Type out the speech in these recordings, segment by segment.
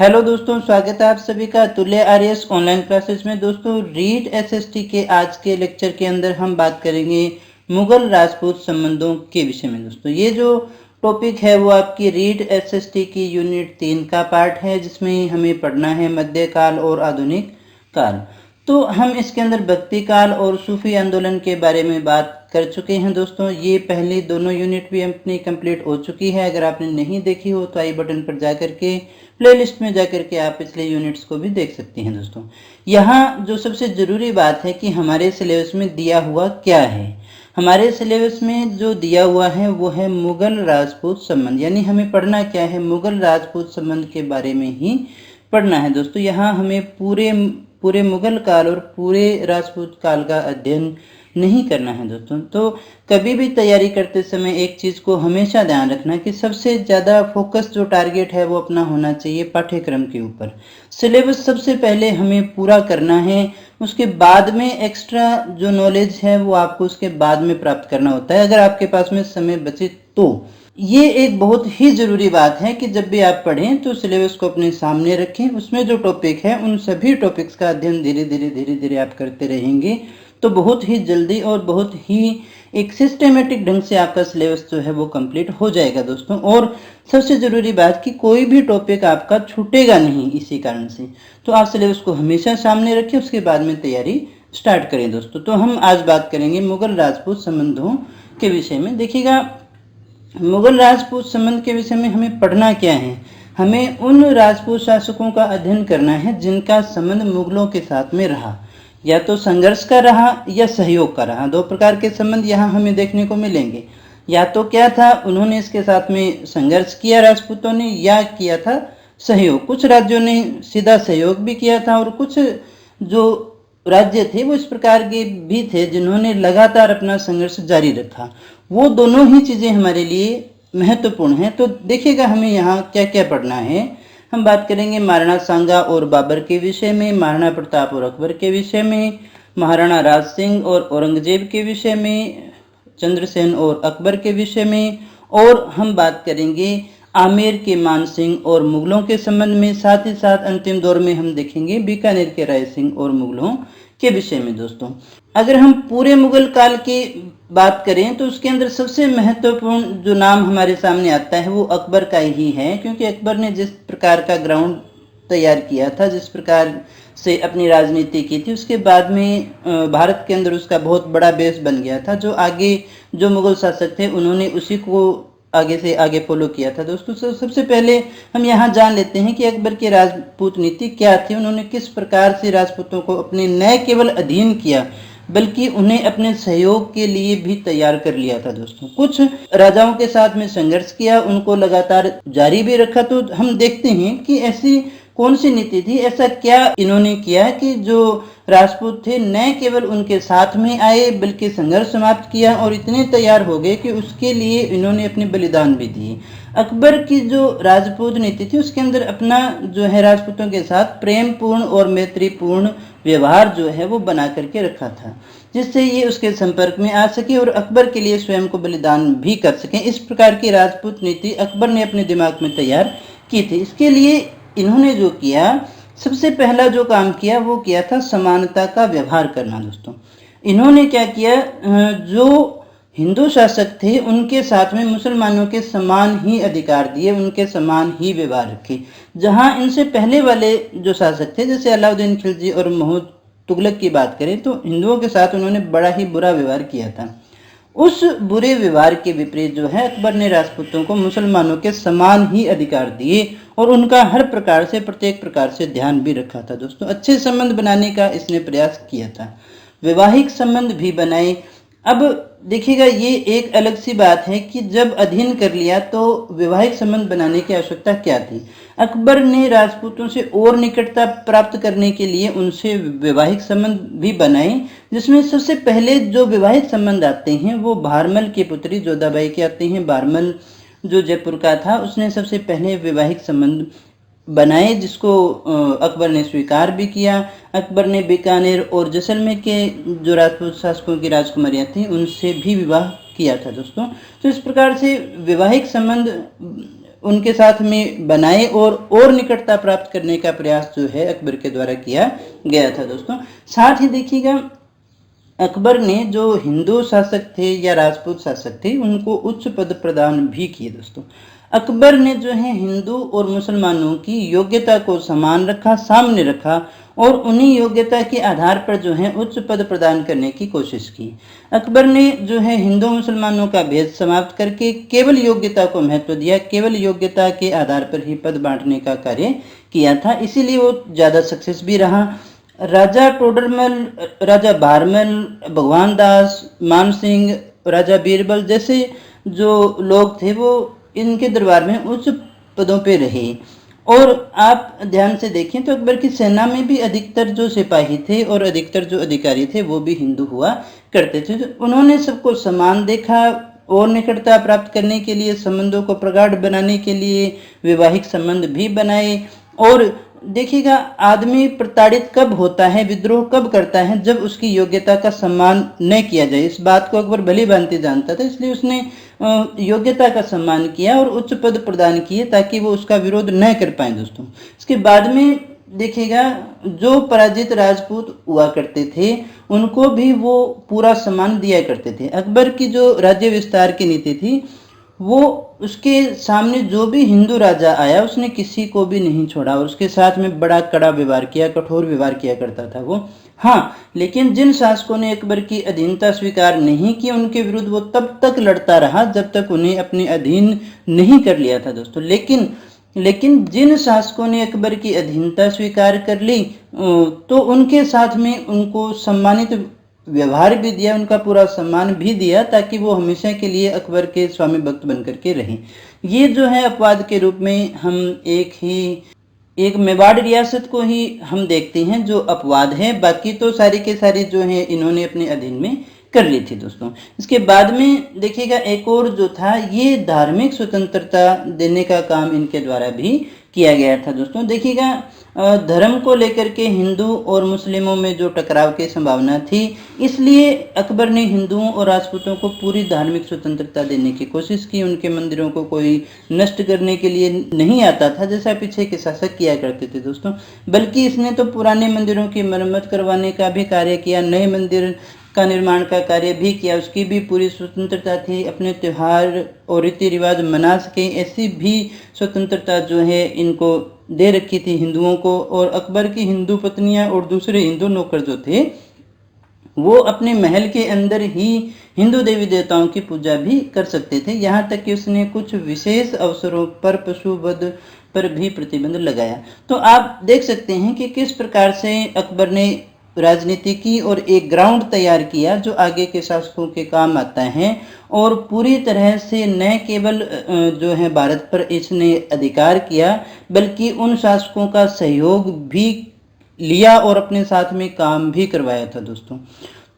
Hello दोस्तों, स्वागत है आप सभी का तुल्य आर्यस ऑनलाइन क्लासेस में। दोस्तों, रीड एसएसटी के आज के लेक्चर के अंदर हम बात करेंगे मुगल राजपूत संबंधों के विषय में। दोस्तों, ये जो टॉपिक है वो आपकी रीड एसएसटी की यूनिट 3 का पार्ट है, जिसमें हमें पढ़ना है मध्यकाल और आधुनिक काल। तो हम इसके अंदर भक्ति काल और सूफी आंदोलन के बारे में बात कर चुके हैं। दोस्तों, ये पहली दोनों यूनिट भी अपनी कंप्लीट हो चुकी है। अगर आपने नहीं देखी हो तो आई बटन पर जाकर के प्लेलिस्ट में जाकर के आप पिछले यूनिट्स को भी देख सकते हैं। दोस्तों, यहाँ जो सबसे ज़रूरी बात है कि हमारे सिलेबस में दिया हुआ क्या है। हमारे सिलेबस में जो दिया हुआ है वो है मुगल राजपूत संबंध, यानी हमें पढ़ना क्या है, मुगल राजपूत संबंध के बारे में ही पढ़ना है। दोस्तों, यहाँ हमें पूरे मुगल काल और पूरे राजपूत काल का अध्ययन नहीं करना है। दोस्तों, तो कभी भी तैयारी करते समय एक चीज़ को हमेशा ध्यान रखना कि सबसे ज़्यादा फोकस जो टारगेट है वो अपना होना चाहिए पाठ्यक्रम के ऊपर। सिलेबस सबसे पहले हमें पूरा करना है, उसके बाद में एक्स्ट्रा जो नॉलेज है वो आपको उसके बाद में प्राप्त करना होता है, अगर आपके पास में समय बचे तो। ये एक बहुत ही ज़रूरी बात है कि जब भी आप पढ़ें तो सिलेबस को अपने सामने रखें, उसमें जो टॉपिक है उन सभी टॉपिक्स का अध्ययन धीरे धीरे आप करते रहेंगे तो बहुत ही जल्दी और बहुत ही एक सिस्टेमेटिक ढंग से आपका सिलेबस जो है वो कंप्लीट हो जाएगा। दोस्तों, और सबसे ज़रूरी बात कि कोई भी टॉपिक आपका छूटेगा नहीं इसी कारण से। तो आप सिलेबस को हमेशा सामने रखें, उसके बाद में तैयारी स्टार्ट करें। दोस्तों, तो हम आज बात करेंगे मुगल राजपूत संबंधों के विषय में। देखिएगा, मुगल राजपूत संबंध के विषय में हमें पढ़ना क्या है। हमें उन राजपूत शासकों का अध्ययन करना है जिनका संबंध मुगलों के साथ में रहा, या तो संघर्ष का रहा या सहयोग का रहा। दो प्रकार के संबंध यहाँ हमें देखने को मिलेंगे। या तो क्या था, उन्होंने इसके साथ में संघर्ष किया राजपूतों ने, या किया था सहयोग। कुछ राज्यों ने सीधा सहयोग भी किया था और कुछ जो राज्य थे वो इस प्रकार के भी थे जिन्होंने लगातार अपना संघर्ष जारी रखा। वो दोनों ही चीज़ें हमारे लिए महत्वपूर्ण हैं। तो देखिएगा, हमें यहाँ क्या क्या पढ़ना है। हम बात करेंगे महाराणा सांगा और बाबर के विषय में, महाराणा प्रताप और अकबर के विषय में, महाराणा राज सिंह और औरंगजेब के विषय में, चंद्रसेन और अकबर के विषय में, और हम बात करेंगे आमेर के मान सिंह और मुगलों के संबंध में। साथ ही साथ अंतिम दौर में हम देखेंगे बीकानेर के राय सिंह और मुगलों के विषय में। दोस्तों, अगर हम पूरे मुगल काल की बात करें तो उसके अंदर सबसे महत्वपूर्ण जो नाम हमारे सामने आता है वो अकबर का ही है, क्योंकि अकबर ने जिस प्रकार का ग्राउंड तैयार किया था, जिस प्रकार से अपनी राजनीति की थी, उसके बाद में भारत के अंदर उसका बहुत बड़ा बेस बन गया था। जो आगे जो मुगल शासक थे उन्होंने उसी को आगे से आगे फॉलो किया था। दोस्तों, सबसे पहले हम यहाँ जान लेते हैं कि अकबर की राजपूत नीति क्या थी। उन्होंने किस प्रकार से राजपूतों को अपने न केवल अधीन किया बल्कि उन्हें अपने सहयोग के लिए भी तैयार कर लिया था। दोस्तों, कुछ राजाओं के साथ में संघर्ष किया, उनको लगातार जारी भी रखा। तो हम देखते हैं कि ऐसी कौन सी नीति थी, ऐसा क्या इन्होंने किया कि जो राजपूत थे न केवल उनके साथ में आए बल्कि संघर्ष समाप्त किया और इतने तैयार हो गए कि उसके लिए इन्होंने अपने बलिदान भी दिए। अकबर की जो राजपूत नीति थी उसके अंदर अपना जो है राजपूतों के साथ प्रेम पूर्ण और मैत्रीपूर्ण व्यवहार जो है वो बना करके रखा था, जिससे ये उसके संपर्क में आ सके और अकबर के लिए स्वयं को बलिदान भी कर सके। इस प्रकार की राजपूत नीति अकबर ने अपने दिमाग में तैयार की थी। इसके लिए इन्होंने जो किया, सबसे पहला जो काम किया वो किया था समानता का व्यवहार करना। दोस्तों, इन्होंने क्या किया, जो हिंदू शासक थे उनके साथ में मुसलमानों के समान ही अधिकार दिए, उनके समान ही व्यवहार रखे। जहां इनसे पहले वाले जो शासक थे जैसे अलाउद्दीन खिलजी और महमूद तुगलक की बात करें तो हिंदुओं के साथ उन्होंने बड़ा ही बुरा व्यवहार किया था। उस बुरे व्यवहार के विपरीत जो है अकबर ने राजपूतों को मुसलमानों के समान ही अधिकार दिए और उनका हर प्रकार से प्रत्येक प्रकार से ध्यान भी रखा था। दोस्तों, अच्छे संबंध बनाने का इसने प्रयास किया था, वैवाहिक संबंध भी बनाए। अब देखिएगा, ये एक अलग सी बात है कि जब अधीन कर लिया तो वैवाहिक संबंध बनाने की आवश्यकता क्या थी। अकबर ने राजपूतों से और निकटता प्राप्त करने के लिए उनसे वैवाहिक संबंध भी बनाए, जिसमें सबसे पहले जो वैवाहिक संबंध आते हैं वो भारमल की पुत्री जोधाबाई के आते हैं। भारमल जो जयपुर का था उसने सबसे पहले वैवाहिक संबंध बनाए, जिसको अकबर ने स्वीकार भी किया। अकबर ने बीकानेर और जैसलमेर के जो राजपूत शासकों की राजकुमारियां थीं उनसे भी विवाह किया था। दोस्तों, तो इस प्रकार से वैवाहिक संबंध उनके साथ में बनाए और निकटता प्राप्त करने का प्रयास जो है अकबर के द्वारा किया गया था दोस्तों। साथ ही देखिएगा अकबर ने जो हिंदू शासक थे या राजपूत शासक थे उनको उच्च पद प्रदान भी किए दोस्तों। अकबर ने जो है हिंदू और मुसलमानों की योग्यता को समान रखा, सामने रखा और उन्हीं योग्यता के आधार पर जो है उच्च पद प्रदान करने की कोशिश की। अकबर ने जो है हिंदू मुसलमानों का भेद समाप्त करके केवल योग्यता को महत्व दिया, केवल योग्यता के आधार पर ही पद बांटने का कार्य किया था, इसीलिए वो ज़्यादा सक्सेस भी रहा। राजा टोडरमल, राजा भारमल, भगवान दास, मान सिंह, राजा बीरबल जैसे जो लोग थे वो इनके दरबार में उच्च पदों पे रहे। और आप ध्यान से देखें तो अकबर की सेना में भी अधिकतर जो सिपाही थे और अधिकतर जो अधिकारी थे वो भी हिंदू हुआ करते थे। तो उन्होंने सबको समान देखा और निकटता प्राप्त करने के लिए, संबंधों को प्रगाढ़ बनाने के लिए वैवाहिक संबंध भी बनाए। और देखिएगा आदमी प्रताड़ित कब होता है, विद्रोह कब करता है, जब उसकी योग्यता का सम्मान न किया जाए। इस बात को अकबर भली भांति जानता था, इसलिए उसने योग्यता का सम्मान किया और उच्च पद प्रदान किए ताकि वो उसका विरोध न कर पाए दोस्तों। इसके बाद में देखिएगा जो पराजित राजपूत हुआ करते थे उनको भी वो पूरा सम्मान दिया करते थे। अकबर की जो राज्य विस्तार की नीति थी वो उसके सामने जो भी हिंदू राजा आया उसने किसी को भी नहीं छोड़ा और उसके साथ में बड़ा कड़ा व्यवहार किया, कठोर व्यवहार किया करता था वो। हाँ, लेकिन जिन शासकों ने अकबर की अधीनता स्वीकार नहीं की उनके विरुद्ध वो तब तक लड़ता रहा जब तक उन्हें अपने अधीन नहीं कर लिया था दोस्तों। लेकिन जिन शासकों ने अकबर की अधीनता स्वीकार कर ली तो उनके साथ में उनको सम्मानित व्यवहार भी दिया, उनका पूरा सम्मान भी दिया ताकि वो हमेशा के लिए अकबर के स्वामी भक्त बनकर के रहें। ये जो है अपवाद के रूप में हम एक मेवाड़ रियासत को ही हम देखते हैं जो अपवाद है, बाकी तो सारे के सारे जो है इन्होंने अपने अधीन में कर ली थी दोस्तों। इसके बाद में देखिएगा एक और जो था ये धार्मिक स्वतंत्रता देने का काम इनके द्वारा भी किया गया था दोस्तों। देखिएगा धर्म को लेकर के हिंदू और मुस्लिमों में जो टकराव की संभावना थी इसलिए अकबर ने हिंदुओं और राजपूतों को पूरी धार्मिक स्वतंत्रता देने की कोशिश की। उनके मंदिरों को कोई नष्ट करने के लिए नहीं आता था जैसा पीछे के शासक किया करते थे दोस्तों, बल्कि इसने तो पुराने मंदिरों की मरम्मत करवाने का भी कार्य किया, नए मंदिर का निर्माण का कार्य भी किया, उसकी भी पूरी स्वतंत्रता थी। अपने त्यौहार और रीति रिवाज मना सके ऐसी भी स्वतंत्रता जो है इनको दे रखी थी हिंदुओं को। और अकबर की हिंदू पत्नियां और दूसरे हिंदू नौकर जो थे वो अपने महल के अंदर ही हिंदू देवी देवताओं की पूजा भी कर सकते थे। यहाँ तक कि उसने कुछ विशेष अवसरों पर पशुवध पर भी प्रतिबंध लगाया। तो आप देख सकते हैं कि किस प्रकार से अकबर ने राजनीति की और एक ग्राउंड तैयार किया जो आगे के शासकों के काम आता है। और पूरी तरह से न केवल जो है भारत पर इसने अधिकार किया बल्कि उन शासकों का सहयोग भी लिया और अपने साथ में काम भी करवाया था दोस्तों।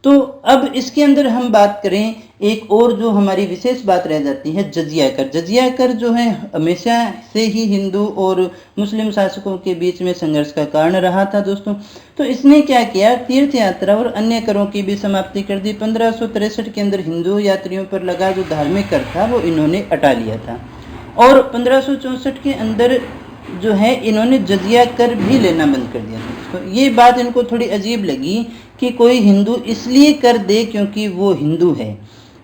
तो अब इसके अंदर हम बात करें एक और जो हमारी विशेष बात रह जाती है जजिया कर। जजिया कर जो है हमेशा से ही हिंदू और मुस्लिम शासकों के बीच में संघर्ष का कारण रहा था दोस्तों। तो इसने क्या किया, तीर्थ यात्रा और अन्य करों की भी समाप्ति कर दी। 1563 के अंदर हिंदू यात्रियों पर लगा जो धार्मिक कर था वो इन्होंने हटा लिया था। और 1564 के अंदर जो है इन्होंने जजिया कर भी लेना बंद कर दिया था। तो ये बात इनको थोड़ी अजीब लगी कि कोई हिंदू इसलिए कर दे क्योंकि वो हिंदू है,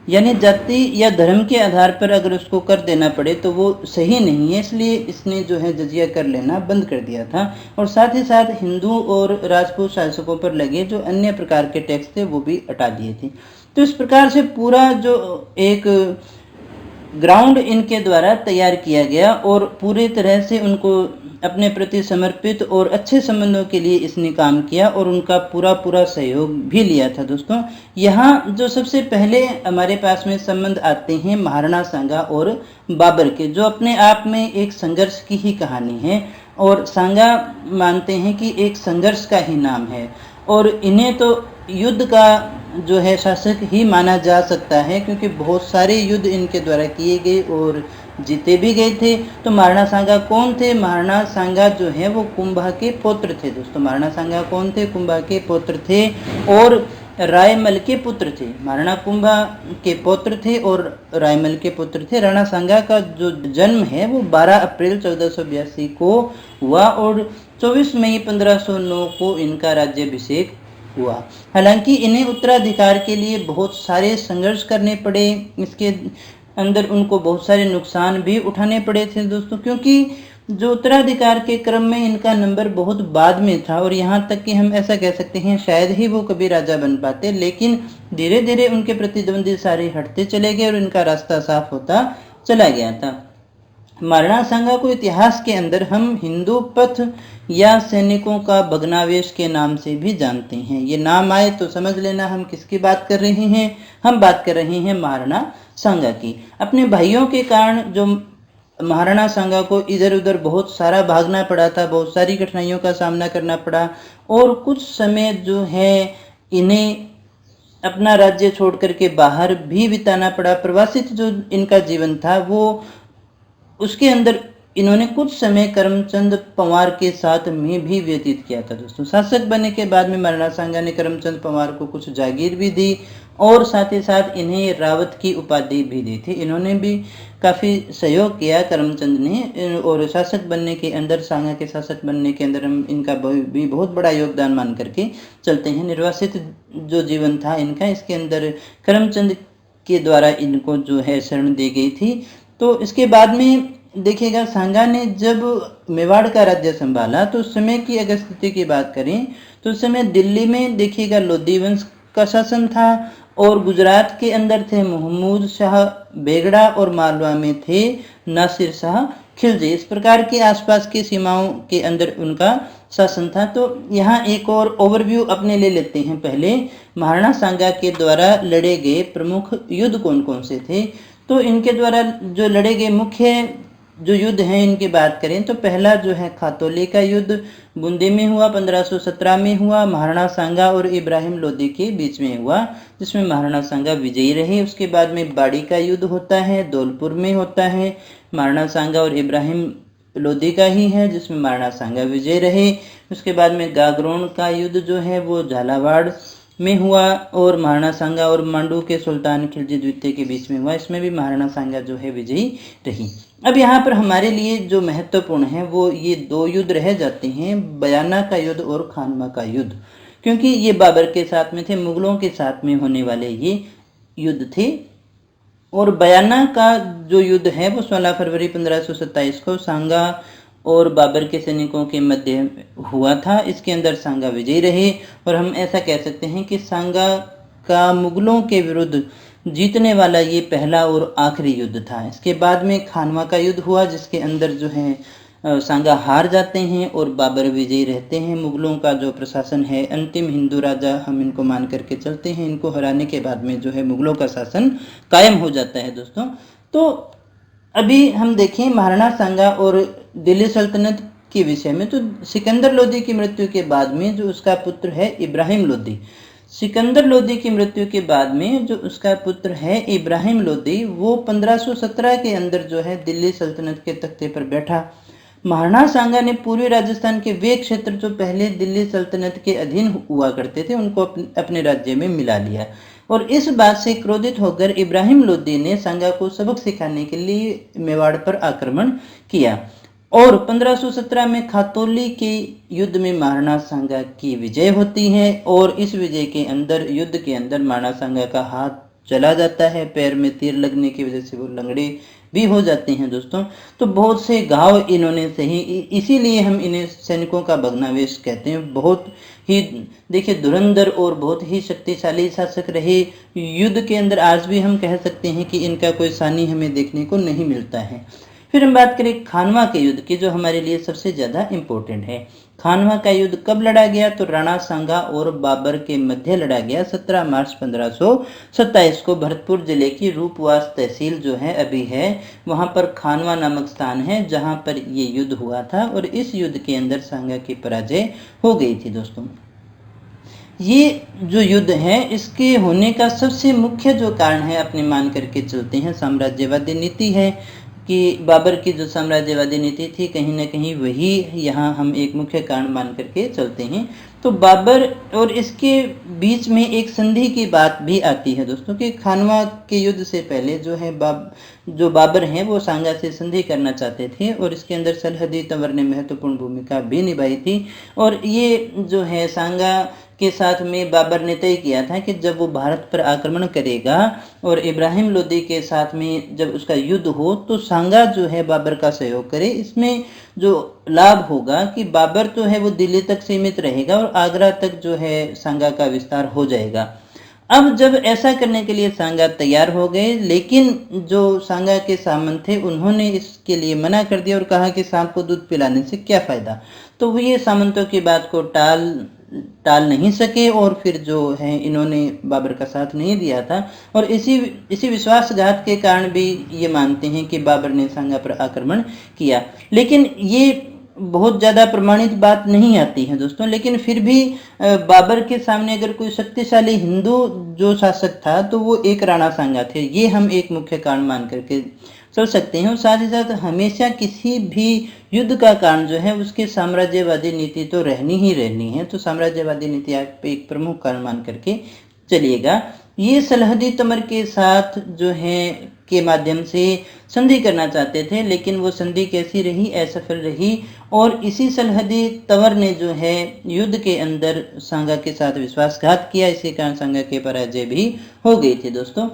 यानी जाति या धर्म के आधार पर अगर उसको कर देना पड़े तो वो सही नहीं है, इसलिए इसने जो है जजिया कर लेना बंद कर दिया था। और साथ ही साथ हिंदू और राजपूत शासकों पर लगे जो अन्य प्रकार के टैक्स थे वो भी हटा दिए थे। तो इस प्रकार से पूरा जो एक ग्राउंड इनके द्वारा तैयार किया गया और पूरी तरह से उनको अपने प्रति समर्पित और अच्छे संबंधों के लिए इसने काम किया और उनका पूरा सहयोग भी लिया था दोस्तों। यहाँ जो सबसे पहले हमारे पास में संबंध आते हैं महाराणा सांगा और बाबर के, जो अपने आप में एक संघर्ष की ही कहानी है। और सांगा मानते हैं कि एक संघर्ष का ही नाम है और इन्हें तो युद्ध का जो है शासक ही माना जा सकता है क्योंकि बहुत सारे युद्ध इनके द्वारा किए गए और जीते भी गए थे। तो महाराणा सांगा कौन थे? महाराणा सांगा जो है वो कुंभा के पुत्र थे दोस्तों। महाराणा सांगा कौन थे? कुंभा के पुत्र थे। और रायमल के पुत्र थे। महाराणा कुंभा के पुत्र थे और रायमल के पुत्र थे। राणा सांगा का जो जन्म है वो 12 अप्रैल 1482 को हुआ और 24 मई 1509 को इनका राज्याभिषेक हुआ। हालांकि इन्हें उत्तराधिकार के लिए बहुत सारे संघर्ष करने पड़े, इसके अंदर उनको बहुत सारे नुकसान भी उठाने पड़े थे दोस्तों, क्योंकि जो उत्तराधिकार के क्रम में इनका नंबर बहुत बाद में था और यहाँ तक कि हम ऐसा कह सकते हैं शायद ही वो कभी राजा बन पाते, लेकिन धीरे धीरे उनके प्रतिद्वंदी सारे हटते चले गए और इनका रास्ता साफ होता चला गया था। महाराणा सांगा को इतिहास के अंदर हम हिंदू पथ या सैनिकों का भग्नावेश के नाम से भी जानते हैं। ये नाम आए तो समझ लेना हम किसकी बात कर रहे हैं, हम बात कर रहे हैं महाराणा सांगा की। अपने भाइयों के कारण जो महाराणा सांगा को इधर उधर बहुत सारा भागना पड़ा था, बहुत सारी कठिनाइयों का सामना करना पड़ा और कुछ समय जो है इन्हें अपना राज्य छोड़ करके बाहर भी बिताना पड़ा। प्रवासित जो इनका जीवन था वो उसके अंदर इन्होंने कुछ समय करमचंद पंवार के साथ में भी व्यतीत किया था दोस्तों। शासक बनने के बाद में महाराणा सांगा ने करमचंद पंवार को कुछ जागीर भी दी और साथ ही साथ इन्हें रावत की उपाधि भी दी थी। इन्होंने भी काफ़ी सहयोग किया करमचंद ने और शासक बनने के अंदर, सांगा के शासक बनने के अंदर हम इनका भी बहुत बड़ा योगदान मान करके चलते हैं। निर्वासित जो जीवन था इनका, इसके अंदर करमचंद के द्वारा इनको जो है शरण दी गई थी। तो इसके बाद में देखिएगा सांगा ने जब मेवाड़ का राज्य संभाला तो उस समय की अगर स्थिति की बात करें तो उस समय दिल्ली में देखिएगा लोधी वंश का शासन था और गुजरात के अंदर थे महमूद शाह बेगड़ा और मालवा में थे नासिर शाह खिलजी। इस प्रकार के आसपास की सीमाओं के अंदर उनका शासन था। तो यहाँ एक और ओवरव्यू अपने ले लेते हैं। पहले महाराणा सांगा के द्वारा लड़े गए प्रमुख युद्ध कौन कौन से थे। तो इनके द्वारा जो लड़े गए मुख्य जो युद्ध हैं इनकी बात करें तो पहला जो है खातौली का युद्ध बूंदी में हुआ, 1517 में हुआ। महाराणा सांगा और इब्राहिम लोदी के बीच में हुआ, जिसमें महाराणा सांगा विजयी रहे। उसके बाद में बाड़ी का युद्ध होता है, धौलपुर में होता है, महाराणा सांगा और इब्राहिम लोदी का ही है, जिसमें महाराणा सांगा विजयी रहे। उसके बाद में गागरोन का युद्ध जो है वो झालावाड़ में हुआ और महाराणा सांगा और मांडू के सुल्तान खिलजी द्वितीय के बीच में हुआ। इसमें भी महाराणा सांगा जो है विजयी रही। अब यहाँ पर हमारे लिए जो महत्वपूर्ण है वो ये दो युद्ध रह जाते हैं, बयाना का युद्ध और खानवा का युद्ध, क्योंकि ये बाबर के साथ में थे, मुगलों के साथ में होने वाले ये युद्ध थे। और बयाना का जो युद्ध है वो 16 फरवरी 1527 को सांगा और बाबर के सैनिकों के मध्य हुआ था। इसके अंदर सांगा विजयी रहे और हम ऐसा कह सकते हैं कि सांगा का मुगलों के विरुद्ध जीतने वाला ये पहला और आखिरी युद्ध था। इसके बाद में खानवा का युद्ध हुआ, जिसके अंदर जो है सांगा हार जाते हैं और बाबर विजयी रहते हैं। मुगलों का जो प्रशासन है, अंतिम हिंदू राजा हम इनको मान करके चलते हैं, इनको हराने के बाद में जो है मुगलों का शासन कायम हो जाता है दोस्तों। तो अभी हम देखें महाराणा सांगा और दिल्ली सल्तनत के विषय में, तो सिकंदर लोदी की मृत्यु के बाद में जो उसका पुत्र है इब्राहिम लोदी, सिकंदर लोदी की मृत्यु के बाद में जो उसका पुत्र है इब्राहिम लोदी, वो 1517 के अंदर जो है दिल्ली सल्तनत के तख्ते पर बैठा। महाराणा सांगा ने पूर्वी राजस्थान के वे क्षेत्र जो पहले दिल्ली सल्तनत के अधीन हुआ करते थे उनको अपने राज्य में मिला लिया और इस बात से क्रोधित होकर इब्राहिम लोदी ने सांगा को सबक सिखाने के लिए मेवाड़ पर आक्रमण किया और 1517 में खातौली के युद्ध में महाराणा सांगा की विजय होती है और इस विजय के अंदर, युद्ध के अंदर महाराणा सांगा का हाथ चला जाता है, पैर में तीर लगने की वजह से वो लंगड़े भी हो जाते हैं दोस्तों। तो बहुत से घाव इन्होंने सही, इसीलिए हम इन्हें सैनिकों का भग्नावेश कहते हैं। बहुत ही देखिए धुरंधर और बहुत ही शक्तिशाली शासक रहे। युद्ध के अंदर आज भी हम कह सकते हैं कि इनका कोई सानी हमें देखने को नहीं मिलता है। फिर हम बात करें खानवा के युद्ध की, जो हमारे लिए सबसे ज़्यादा इम्पोर्टेंट है। खानवा का युद्ध कब लड़ा गया, तो राणा सांगा और बाबर के मध्य लड़ा गया 17 मार्च 1527 को। भरतपुर जिले की रूपवास तहसील जो है अभी है, वहाँ पर खानवा नामक स्थान है जहाँ पर ये युद्ध हुआ था और इस युद्ध के अंदर सांगा की पराजय हो गई थी दोस्तों। ये जो युद्ध है इसके होने का सबसे मुख्य जो कारण है, अपने मान करके चलते हैं, साम्राज्यवादी नीति है कि बाबर की जो साम्राज्यवादी नीति थी कहीं ना कहीं वही यहाँ हम एक मुख्य कारण मान करके चलते हैं। तो बाबर और इसके बीच में एक संधि की बात भी आती है दोस्तों कि खानवा के युद्ध से पहले जो है जो बाबर हैं वो सांगा से संधि करना चाहते थे और इसके अंदर सलहदी तंवर ने महत्वपूर्ण भूमिका भी निभाई थी। और ये जो है सांगा के साथ में बाबर ने तय किया था कि जब वो भारत पर आक्रमण करेगा और इब्राहिम लोदी के साथ में जब उसका युद्ध हो तो सांगा जो है बाबर का सहयोग करे। इसमें जो लाभ होगा कि बाबर तो है वो दिल्ली तक सीमित रहेगा और आगरा तक जो है सांगा का विस्तार हो जाएगा। अब जब ऐसा करने के लिए सांगा तैयार हो गए, लेकिन जो सांगा के सामंत थे उन्होंने इसके लिए मना कर दिया और कहा कि सांप को दूध पिलाने से क्या फायदा। तो वो ये सामंतों की बात को टाल नहीं सके और फिर जो है इन्होंने बाबर का साथ नहीं दिया था। और इसी विश्वासघात के कारण भी ये मानते हैं कि बाबर ने सांगा पर आक्रमण किया। लेकिन ये बहुत ज़्यादा प्रमाणित बात नहीं आती है दोस्तों। लेकिन फिर भी बाबर के सामने अगर कोई शक्तिशाली हिंदू जो शासक था तो वो एक राणा सांगा थे, ये हम एक मुख्य कारण मान करके चल सकते हैं। और साथ ही साथ हमेशा किसी भी युद्ध का कारण जो है उसकी साम्राज्यवादी नीति तो रहनी ही रहनी है। तो साम्राज्यवादी नीति आप एक प्रमुख कारण मान करके चलिएगा। ये सलहदी तमर के साथ जो है के माध्यम से संधि करना चाहते थे, लेकिन वो संधि कैसी रही, असफल रही। और इसी सलहदी तंवर ने जो है युद्ध के अंदर सांगा के साथ विश्वासघात किया, इसी कारण सांगा के पराजय भी हो गई थी दोस्तों।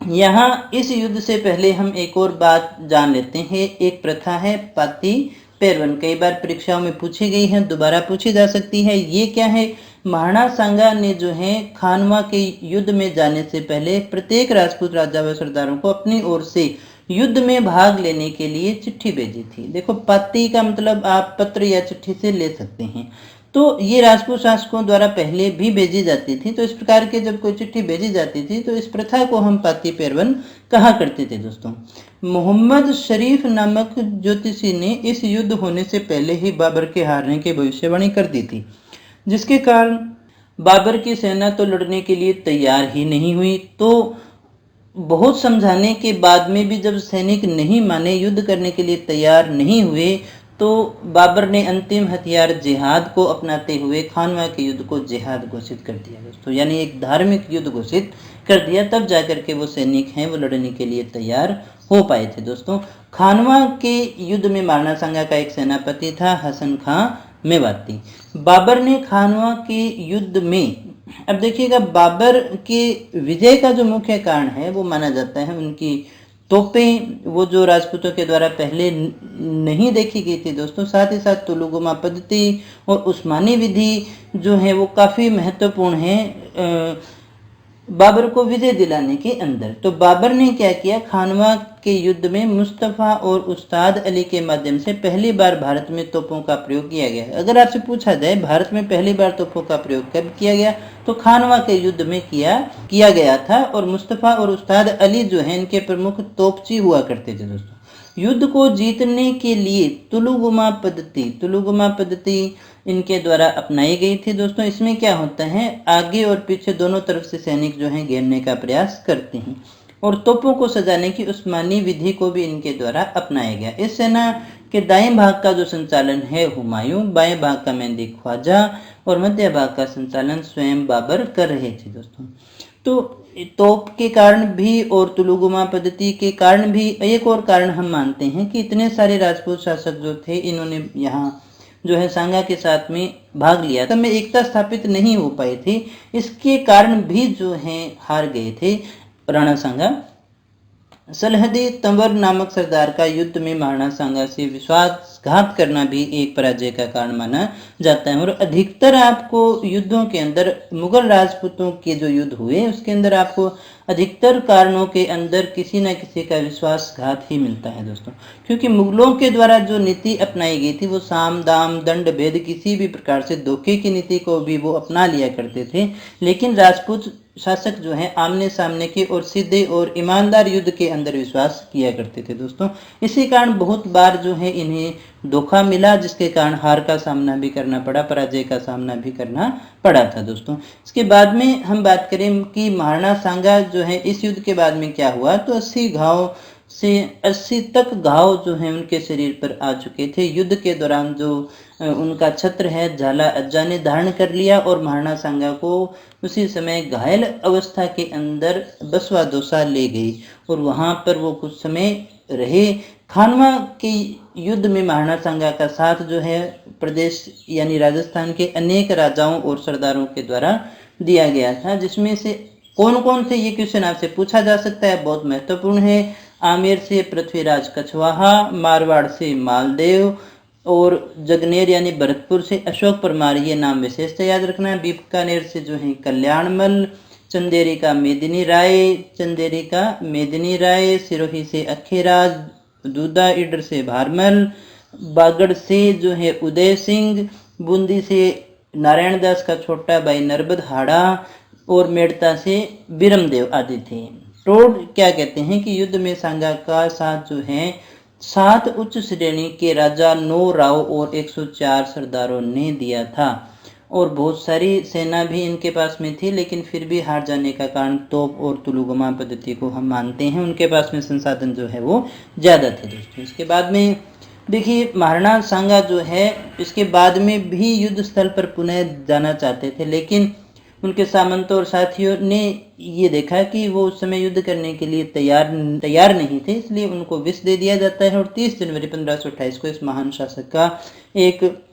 यहाँ इस युद्ध से पहले हम एक और बात जान लेते हैं। एक प्रथा है पाती पैरवन, कई बार परीक्षाओं में पूछी गई है, दोबारा पूछी जा सकती है। ये क्या है? महाराणा सांगा ने जो है खानवा के युद्ध में जाने से पहले प्रत्येक राजपूत राजा व सरदारों को अपनी ओर से युद्ध में भाग लेने के लिए चिट्ठी भेजी थी। देखो पाती का मतलब आप पत्र या चिट्ठी से ले सकते हैं। तो ये राजपूत शासकों द्वारा पहले भी भेजी जाती थी। तो इस प्रकार के जब कोई चिट्ठी भेजी जाती थी तो इस प्रथा को हम पाती पैरवन कहा करते थे दोस्तों। मोहम्मद शरीफ नामक ज्योतिषी ने इस युद्ध होने से पहले ही बाबर के हारने की भविष्यवाणी कर दी थी, जिसके कारण बाबर की सेना तो लड़ने के लिए तैयार ही नहीं हुई। तो बहुत समझाने के बाद में भी जब सैनिक नहीं माने, युद्ध करने के लिए तैयार नहीं हुए, तो बाबर ने अंतिम हथियार जिहाद को अपनाते हुए खानवा के युद्ध को जिहाद घोषित कर दिया दोस्तों, यानी एक धार्मिक युद्ध घोषित कर दिया। तब जाकर के वो सैनिक हैं वो लड़ने के लिए तैयार हो पाए थे दोस्तों। खानवा के युद्ध में महाराणा सांगा का एक सेनापति था हसन खां मेवाती। बाबर ने खानवा के युद्ध में, अब देखिएगा, बाबर के विजय का जो मुख्य कारण है वो माना जाता है उनकी तोपें, वो जो राजपूतों के द्वारा पहले नहीं देखी गई थी दोस्तों। साथ ही साथ तुलुगुमा पद्धति और उस्मानी विधि जो है वो काफ़ी महत्वपूर्ण है बाबर को विजय दिलाने के अंदर। तो बाबर ने क्या किया, खानवा के युद्ध में मुस्तफ़ा और उस्ताद अली के माध्यम से पहली बार भारत में तोपों का प्रयोग किया गया। अगर आपसे पूछा जाए भारत में पहली बार तोपों का प्रयोग कब किया गया, तो खानवा के युद्ध में किया गया था। और मुस्तफ़ा और उस्ताद अली जो है इनके प्रमुख तोपची हुआ करते थे दोस्तों। युद्ध को जीतने के लिए तुलुगुमा पद्धति इनके द्वारा अपनाई गई थी दोस्तों। इसमें क्या होता है, आगे और पीछे दोनों तरफ से सैनिक जो हैं घेरने का प्रयास करते हैं। और तोपों को सजाने की उस्मानी विधि को भी इनके द्वारा अपनाया गया। इस सेना के दाएं भाग का जो संचालन है हुमायूं, बाएं भाग का मेहंदी ख्वाजा और मध्य भाग का संचालन स्वयं बाबर कर रहे थे दोस्तों। तो तोप के कारण भी और तुलुगुमा पद्धति के कारण भी एक और कारण हम मानते हैं कि इतने सारे राजपूत शासक जो थे इन्होंने यहाँ जो है सांगा के साथ में भाग लिया था, में एकता स्थापित नहीं हो पाई थी। इसके कारण भी जो है हार गए थे राणा सांगा। सलहदी तंवर नामक सरदार का युद्ध में महाराणा सांगा से विश्वासघात करना भी एक पराजय का कारण माना जाता है। और अधिकतर आपको युद्धों के अंदर मुगल राजपूतों के जो युद्ध हुए उसके अंदर आपको अधिकतर कारणों के अंदर किसी न किसी का विश्वासघात ही मिलता है दोस्तों। क्योंकि मुगलों के द्वारा जो नीति अपनाई गई थी वो साम दाम दंड भेद किसी भी प्रकार से धोखे की नीति को भी वो अपना लिया करते थे। लेकिन राजपूत शासक जो है आमने सामने के और सीधे और ईमानदार युद्ध के अंदर विश्वास किया करते थे दोस्तों। इसी कारण बहुत बार जो है इन्हें धोखा मिला, जिसके कारण हार का सामना भी करना पड़ा, पराजय का सामना भी करना पड़ा था दोस्तों। इसके बाद में हम बात करें कि महाराणा सांगा जो है इस युद्ध के बाद में क्या हुआ, तो 80 घाव से 80 तक घाव जो है उनके शरीर पर आ चुके थे। युद्ध के दौरान जो उनका छत्र है झाला अज्जा ने धारण कर लिया और महाराणा सांगा को उसी समय घायल अवस्था के अंदर बसवा दौसा ले गई और वहां पर वो कुछ समय रहे। खानवा के युद्ध में महाराणा सांगा का साथ जो है प्रदेश यानी राजस्थान के अनेक राजाओं और सरदारों के द्वारा दिया गया था, जिसमें से कौन कौन थे ये क्वेश्चन आपसे पूछा जा सकता है, बहुत महत्वपूर्ण है। आमेर से पृथ्वीराज कछवाहा, मारवाड़ से मालदेव और जगनेर यानी भरतपुर से अशोक परमार, ये नाम विशेषता याद रखना है। बीकानेर से जो है कल्याणमल, चंदेरी का मेदिनी राय, सिरोही से अखेराज, दूधा ईडर से भारमल, बागड़ से जो है उदय सिंह, बूंदी से नारायण दास का छोटा भाई नरबद हाड़ा और मेड़ता से बिरमदेव आदि थे। टोड क्या कहते हैं कि युद्ध में सांगा का साथ जो है 7 उच्च श्रेणी के राजा 9 राव और 104 सरदारों ने दिया था और बहुत सारी सेना भी इनके पास में थी, लेकिन फिर भी हार जाने का कारण तोप और तुलुगमा पद्धति को हम मानते हैं। उनके पास में संसाधन जो है वो ज़्यादा थे दोस्तों। इसके बाद में देखिए महाराणा सांगा जो है इसके बाद में भी युद्ध स्थल पर पुनः जाना चाहते थे, लेकिन उनके सामंतों और साथियों ने ये देखा कि वो उस समय युद्ध करने के लिए तैयार नहीं थे, इसलिए उनको विष दे दिया जाता है और 30 जनवरी 1528 को इस महान शासक का, एक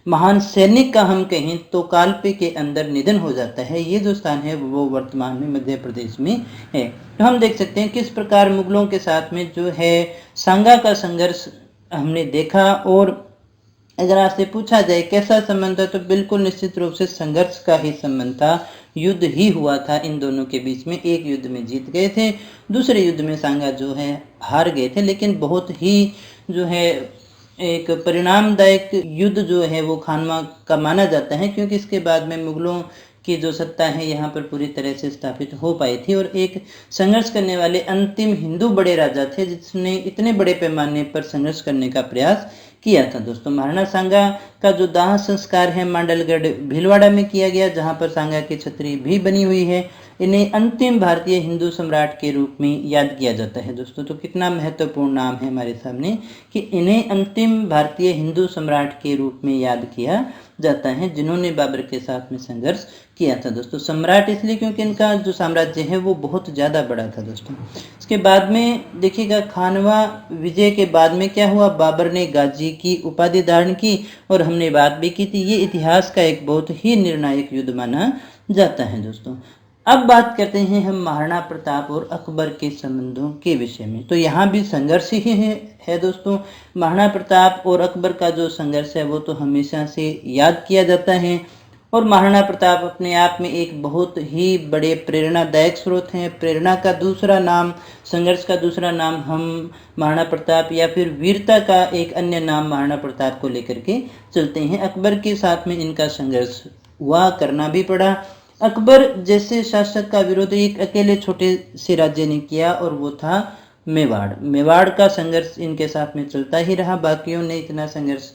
महान सैनिक का हम कहें तो कालपे के अंदर निधन हो जाता है। ये जो स्थान है वो वर्तमान में मध्य प्रदेश में है। तो हम देख सकते हैं किस प्रकार मुगलों के साथ में जो है सांगा का संघर्ष हमने देखा। और अगर आपसे पूछा जाए कैसा संबंध था, तो बिल्कुल निश्चित रूप से संघर्ष का ही संबंध था। युद्ध ही हुआ था इन दोनों के बीच में। एक युद्ध में जीत गए थे, दूसरे युद्ध में सांगा जो है हार गए थे, लेकिन बहुत ही जो है एक परिणामदायक युद्ध जो है वो खानवा का माना जाता है, क्योंकि इसके बाद में मुगलों की जो सत्ता है यहाँ पर पूरी तरह से स्थापित हो पाई थी और एक संघर्ष करने वाले अंतिम हिंदू बड़े राजा थे जिसने इतने बड़े पैमाने पर संघर्ष करने का प्रयास किया था दोस्तों। महाराणा सांगा का जो दाह संस्कार है मांडलगढ़ भीलवाड़ा में किया गया, जहाँ पर सांगा की छतरी भी बनी हुई है। इन्हें अंतिम भारतीय हिंदू सम्राट के रूप में याद किया जाता है दोस्तों। तो कितना महत्वपूर्ण नाम है हमारे सामने कि इन्हें अंतिम भारतीय हिंदू सम्राट के रूप में याद किया जाता है, जिन्होंने बाबर के साथ में संघर्ष किया था दोस्तों। सम्राट इसलिए क्योंकि इनका जो साम्राज्य है वो बहुत ज़्यादा बड़ा था दोस्तों। इसके बाद में देखिएगा खानवा विजय के बाद में क्या हुआ, बाबर ने गाजी की उपाधि धारण की और हमने बात भी की थी। ये इतिहास का एक बहुत ही निर्णायक युद्ध माना जाता है दोस्तों। अब बात करते हैं हम महाराणा प्रताप और अकबर के संबंधों के विषय में। तो यहाँ भी संघर्ष ही है दोस्तों। महाराणा प्रताप और अकबर का जो संघर्ष है वो तो हमेशा से याद किया जाता है और महाराणा प्रताप अपने आप में एक बहुत ही बड़े प्रेरणादायक स्रोत हैं। प्रेरणा का दूसरा नाम, संघर्ष का दूसरा नाम हम महाराणा प्रताप या फिर वीरता का एक अन्य नाम महाराणा प्रताप को लेकर के चलते हैं। अकबर के साथ में इनका संघर्ष हुआ, करना भी पड़ा। अकबर जैसे शासक का विरोध एक अकेले छोटे से राज्य ने किया और वो था मेवाड़ का संघर्ष इनके साथ में चलता ही रहा। बाकियों ने इतना संघर्ष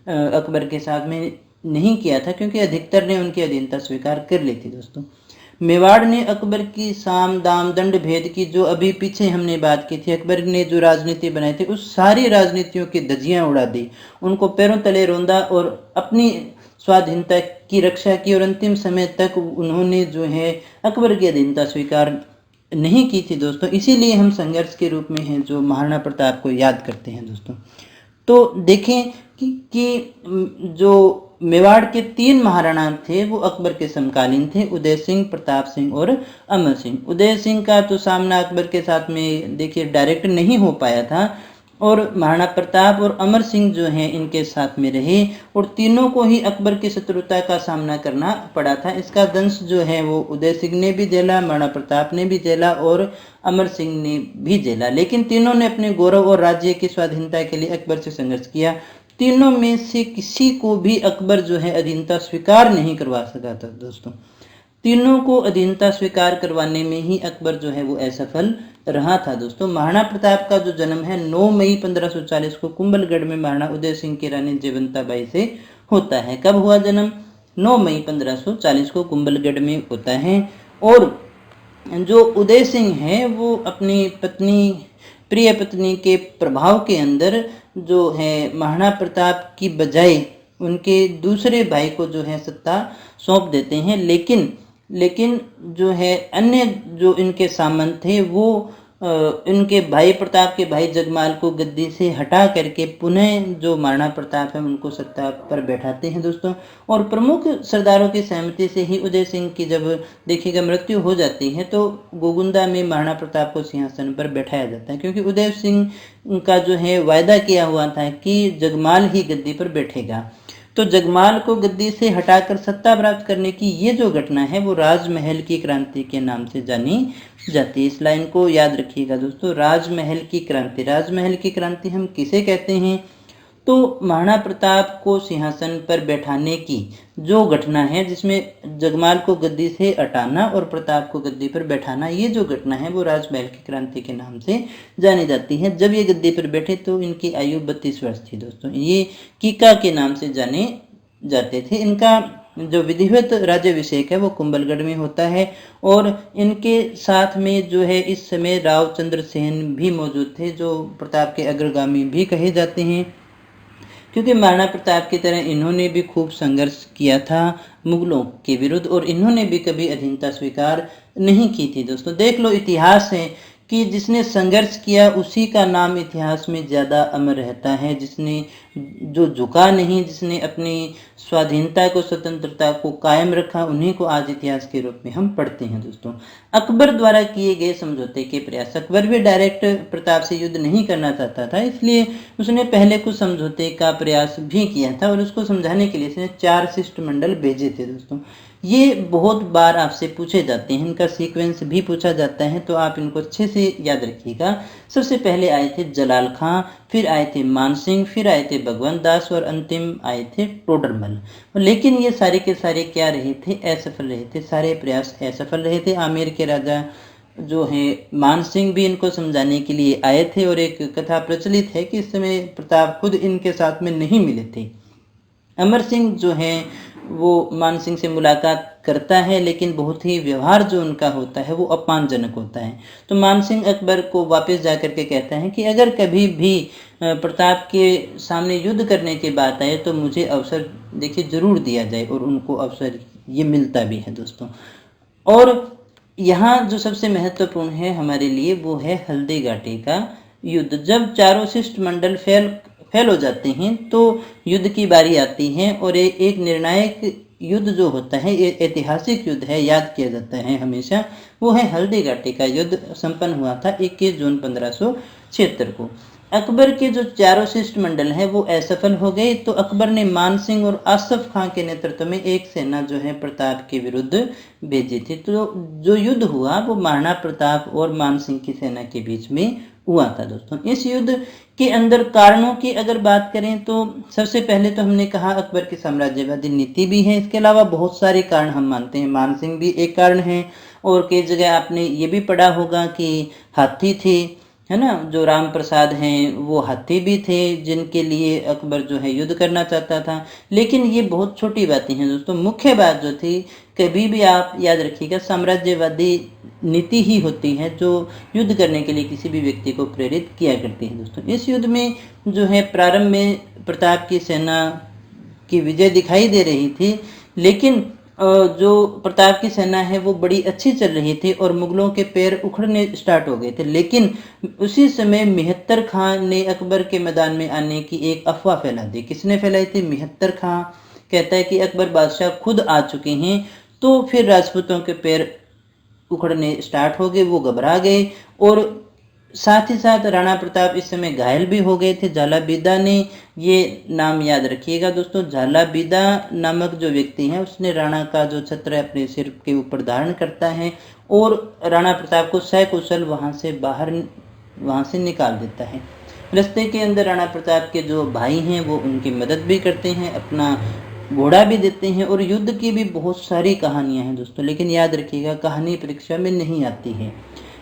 अकबर के साथ में नहीं किया था, क्योंकि अधिकतर ने उनकी अधीनता स्वीकार कर ली थी दोस्तों। मेवाड़ ने अकबर की साम दाम दंड भेद की जो अभी पीछे हमने बात की थी, अकबर ने जो राजनीति बनाई थी उस सारी राजनीतियों की धज्जियां उड़ा दी, उनको पैरों तले रौंदा और अपनी स्वाधीनता की रक्षा की और अंतिम समय तक उन्होंने जो है अकबर की अधीनता स्वीकार नहीं की थी दोस्तों। इसीलिए हम संघर्ष के रूप में हैं जो महाराणा प्रताप को याद करते हैं दोस्तों। तो देखें कि जो मेवाड़ के 3 महाराणा थे वो अकबर के समकालीन थे, उदय सिंह, प्रताप सिंह और अमर सिंह। उदय सिंह का तो सामना अकबर के साथ में देखिए डायरेक्ट नहीं हो पाया था और महाराणा प्रताप और अमर सिंह जो हैं इनके साथ में रहे और तीनों को ही अकबर की शत्रुता का सामना करना पड़ा था। इसका दंश जो है वो उदय सिंह ने भी झेला, महाराणा प्रताप ने भी झेला और अमर सिंह ने भी झेला, लेकिन तीनों ने अपने गौरव और राज्य की स्वाधीनता के लिए अकबर से संघर्ष किया। तीनों में से किसी को भी अकबर जो है अधीनता स्वीकार नहीं करवा सका था दोस्तों। तीनों को अधीनता स्वीकार करवाने में ही अकबर जो है वो असफल रहा था दोस्तों। महाराणा प्रताप का जो जन्म है 9 मई 1540 को कुंभलगढ़ में महाराणा उदय सिंह की रानी जयवंताबाई से होता है। कब हुआ जन्म? 9 मई 1540 को कुंभलगढ़ में होता है। और जो उदय सिंह है वो अपनी पत्नी प्रिय पत्नी के प्रभाव के अंदर जो है महाराणा प्रताप की बजाय उनके दूसरे भाई को जो है सत्ता सौंप देते हैं। लेकिन जो है अन्य जो इनके सामंत थे वो इनके भाई प्रताप के भाई जगमाल को गद्दी से हटा करके पुनः जो महाराणा प्रताप है उनको सत्ता पर बैठाते हैं दोस्तों। और प्रमुख सरदारों की सहमति से ही उदय सिंह की जब देखिएगा मृत्यु हो जाती है तो गोगुंदा में महाराणा प्रताप को सिंहासन पर बैठाया जाता है, क्योंकि उदय सिंह का जो है वायदा किया हुआ था कि जगमाल ही गद्दी पर बैठेगा। तो जगमाल को गद्दी से हटाकर सत्ता प्राप्त करने की ये जो घटना है वो राजमहल की क्रांति के नाम से जानी जाती है। इस लाइन को याद रखिएगा दोस्तों, राजमहल की क्रांति। राजमहल की क्रांति हम किसे कहते हैं? तो महाराणा प्रताप को सिंहासन पर बैठाने की जो घटना है जिसमें जगमाल को गद्दी से हटाना और प्रताप को गद्दी पर बैठाना, ये जो घटना है वो राजमहल की क्रांति के नाम से जानी जाती है। जब ये गद्दी पर बैठे तो इनकी आयु 32 वर्ष थी दोस्तों। ये कीका के नाम से जाने जाते थे। इनका जो विधिवत राज्याभिषेक है वो कुंभलगढ़ में होता है और इनके साथ में जो है इस समय रावचंद्र सेन भी मौजूद थे, जो प्रताप के अग्रगामी भी कहे जाते हैं, क्योंकि महाराणा प्रताप की तरह इन्होंने भी खूब संघर्ष किया था मुगलों के विरुद्ध और इन्होंने भी कभी अधीनता स्वीकार नहीं की थी दोस्तों। देख लो, इतिहास है कि जिसने संघर्ष किया उसी का नाम इतिहास में ज़्यादा अमर रहता है। जिसने जो झुका नहीं, जिसने अपनी स्वाधीनता को, स्वतंत्रता को कायम रखा, उन्हीं को आज इतिहास के रूप में हम पढ़ते हैं दोस्तों। अकबर द्वारा किए गए समझौते के प्रयास। अकबर भी डायरेक्ट प्रताप से युद्ध नहीं करना चाहता था, इसलिए उसने पहले कुछ समझौते का प्रयास भी किया था और उसको समझाने के लिए उसने 4 शिष्टमंडल भेजे थे दोस्तों। ये बहुत बार आपसे पूछे जाते हैं, इनका सीक्वेंस भी पूछा जाता है, तो आप इनको अच्छे से याद रखिएगा। सबसे पहले आए थे जलाल खां, फिर आए थे मानसिंह, फिर आए थे भगवंत दास और अंतिम आए थे टोडरमल। लेकिन ये सारे के सारे क्या रहे थे? असफल रहे थे। सारे प्रयास असफल रहे थे। आमेर के राजा जो है मानसिंह भी इनको समझाने के लिए आए थे और एक कथा प्रचलित है कि इस समय प्रताप खुद इनके साथ में नहीं मिले थे। अमर सिंह जो है वो मान सिंह से मुलाकात करता है, लेकिन बहुत ही व्यवहार जो उनका होता है वो अपमानजनक होता है। तो मान सिंह अकबर को वापस जाकर के कहता है कि अगर कभी भी प्रताप के सामने युद्ध करने की बात आए तो मुझे अवसर देखिए जरूर दिया जाए, और उनको अवसर ये मिलता भी है दोस्तों। और यहाँ जो सबसे महत्वपूर्ण है हमारे लिए वो है हल्दी घाटी का युद्ध। जब चारों शिष्टमंडल फेल हो जाते हैं तो युद्ध की बारी आती है और एक निर्णायक युद्ध जो होता है, ये ऐतिहासिक युद्ध है, याद किया जाता है हमेशा, वो है हल्दी घाटी का युद्ध। संपन्न हुआ था 21 जून 1576 को। अकबर के जो चारों शिष्टमंडल हैं वो असफल हो गए, तो अकबर ने मान सिंह और आसफ खां के नेतृत्व में एक सेना जो है प्रताप के विरुद्ध भेजी थी। तो जो युद्ध हुआ वो महाराणा प्रताप और मान सिंह की सेना के बीच में हुआ था दोस्तों। इस युद्ध के अंदर कारणों की अगर बात करें तो सबसे पहले तो हमने कहा अकबर की साम्राज्यवादी नीति भी है, इसके अलावा बहुत सारे कारण हम मानते हैं। मानसिंह भी एक कारण है, और कई जगह आपने ये भी पढ़ा होगा कि हाथी थे, है ना, जो राम प्रसाद हैं वो हाथी भी थे जिनके लिए अकबर जो है युद्ध करना चाहता था। लेकिन ये बहुत छोटी बातें हैं दोस्तों। मुख्य बात जो थी, कभी भी आप याद रखिएगा, साम्राज्यवादी नीति ही होती है जो युद्ध करने के लिए किसी भी व्यक्ति को प्रेरित किया करती है दोस्तों। इस युद्ध में जो है प्रारंभ में प्रताप की सेना की विजय दिखाई दे रही थी, लेकिन जो प्रताप की सेना है वो बड़ी अच्छी चल रही थी और मुगलों के पैर उखड़ने स्टार्ट हो गए थे। लेकिन उसी समय मेहत्तर खां ने अकबर के मैदान में आने की एक अफवाह फैला दी। किसने फैलाई थी? मेहत्तर खां कहता है कि अकबर बादशाह खुद आ चुके हैं। तो फिर राजपूतों के पैर उखड़ने स्टार्ट हो गए, वो घबरा गए, और साथ ही साथ राणा प्रताप इस समय घायल भी हो गए थे। झालाबीदा ने, ये नाम याद रखिएगा दोस्तों, झालाबीदा नामक जो व्यक्ति है उसने राणा का जो छत्र अपने सिर के ऊपर धारण करता है और राणा प्रताप को सकुशल वहां से निकाल देता है। रास्ते के अंदर राणा प्रताप के जो भाई हैं वो उनकी मदद भी करते हैं, अपना घोड़ा भी देते हैं, और युद्ध की भी बहुत सारी कहानियां हैं दोस्तों। लेकिन याद रखिएगा, कहानी परीक्षा में नहीं आती है।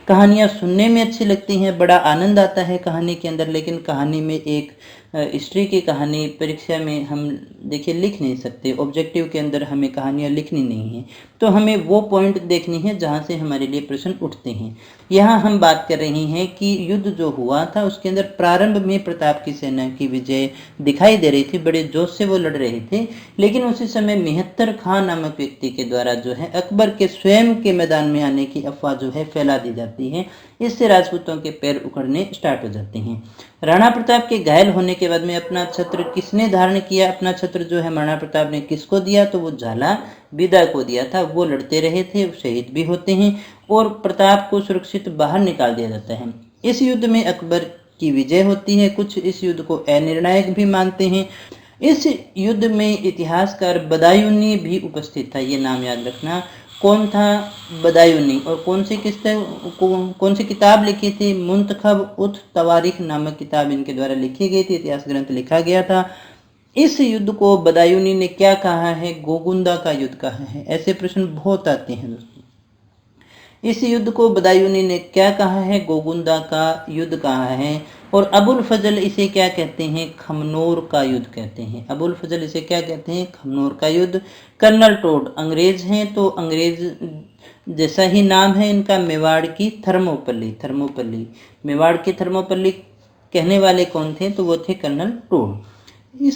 कहानियाँ सुनने में अच्छी लगती हैं, बड़ा आनंद आता है कहानी के अंदर, लेकिन कहानी में एक हिस्ट्री की कहानी परीक्षा में हम देखिए लिख नहीं सकते, ऑब्जेक्टिव के अंदर हमें कहानियाँ लिखनी नहीं है, तो हमें वो पॉइंट देखनी है जहाँ से हमारे लिए प्रश्न उठते हैं। यहाँ हम बात कर रहे हैं कि युद्ध जो हुआ था उसके अंदर प्रारंभ में प्रताप की सेना की विजय दिखाई दे रही थी, बड़े जोश से वो लड़ रहे थे, लेकिन उसी समय मेहतर खां नामक व्यक्ति के द्वारा जो है अकबर के स्वयं के मैदान में आने की अफवाह जो है फैला दी जाती है। इससे राजपूतों के पैर उखड़ने स्टार्ट हो जाते हैं। राणा प्रताप के घायल होने के बाद में अपना छत्र किसने धारण किया? अपना छत्र जो है महाराणा प्रताप ने किसको दिया? तो वो झाला बिदा को दिया था। वो लड़ते रहे थे, शहीद भी होते हैं और प्रताप को सुरक्षित बाहर निकाल दिया जाता है। इस युद्ध में अकबर की विजय होती है। कुछ इस युद्ध को अनिर्णायक भी मानते हैं। इस युद्ध में इतिहासकार बदायूनी भी उपस्थित था, ये नाम याद रखना। कौन था बदायूनी और कौन सी किताब लिखी थी? मुंतखब उत तवारीख नामक किताब इनके द्वारा लिखी गई थी, इतिहास ग्रंथ लिखा गया था। इस युद्ध को बदायूनी ने क्या कहा है? गोगुंदा का युद्ध कहा है। ऐसे प्रश्न बहुत आते हैं दोस्तों। इस युद्ध को बदायूनी ने क्या कहा है? गोगुंदा का युद्ध कहा है। और अबुल फजल इसे क्या कहते हैं? खमनोर का युद्ध कहते हैं। अबुल फजल इसे क्या कहते हैं? खमनोर का युद्ध। कर्नल टोड अंग्रेज हैं, तो अंग्रेज जैसा ही नाम है इनका। मेवाड़ की थर्मोपल्ली मेवाड़ की थर्मोपल्ली कहने वाले कौन थे? तो वो थे कर्नल टोड।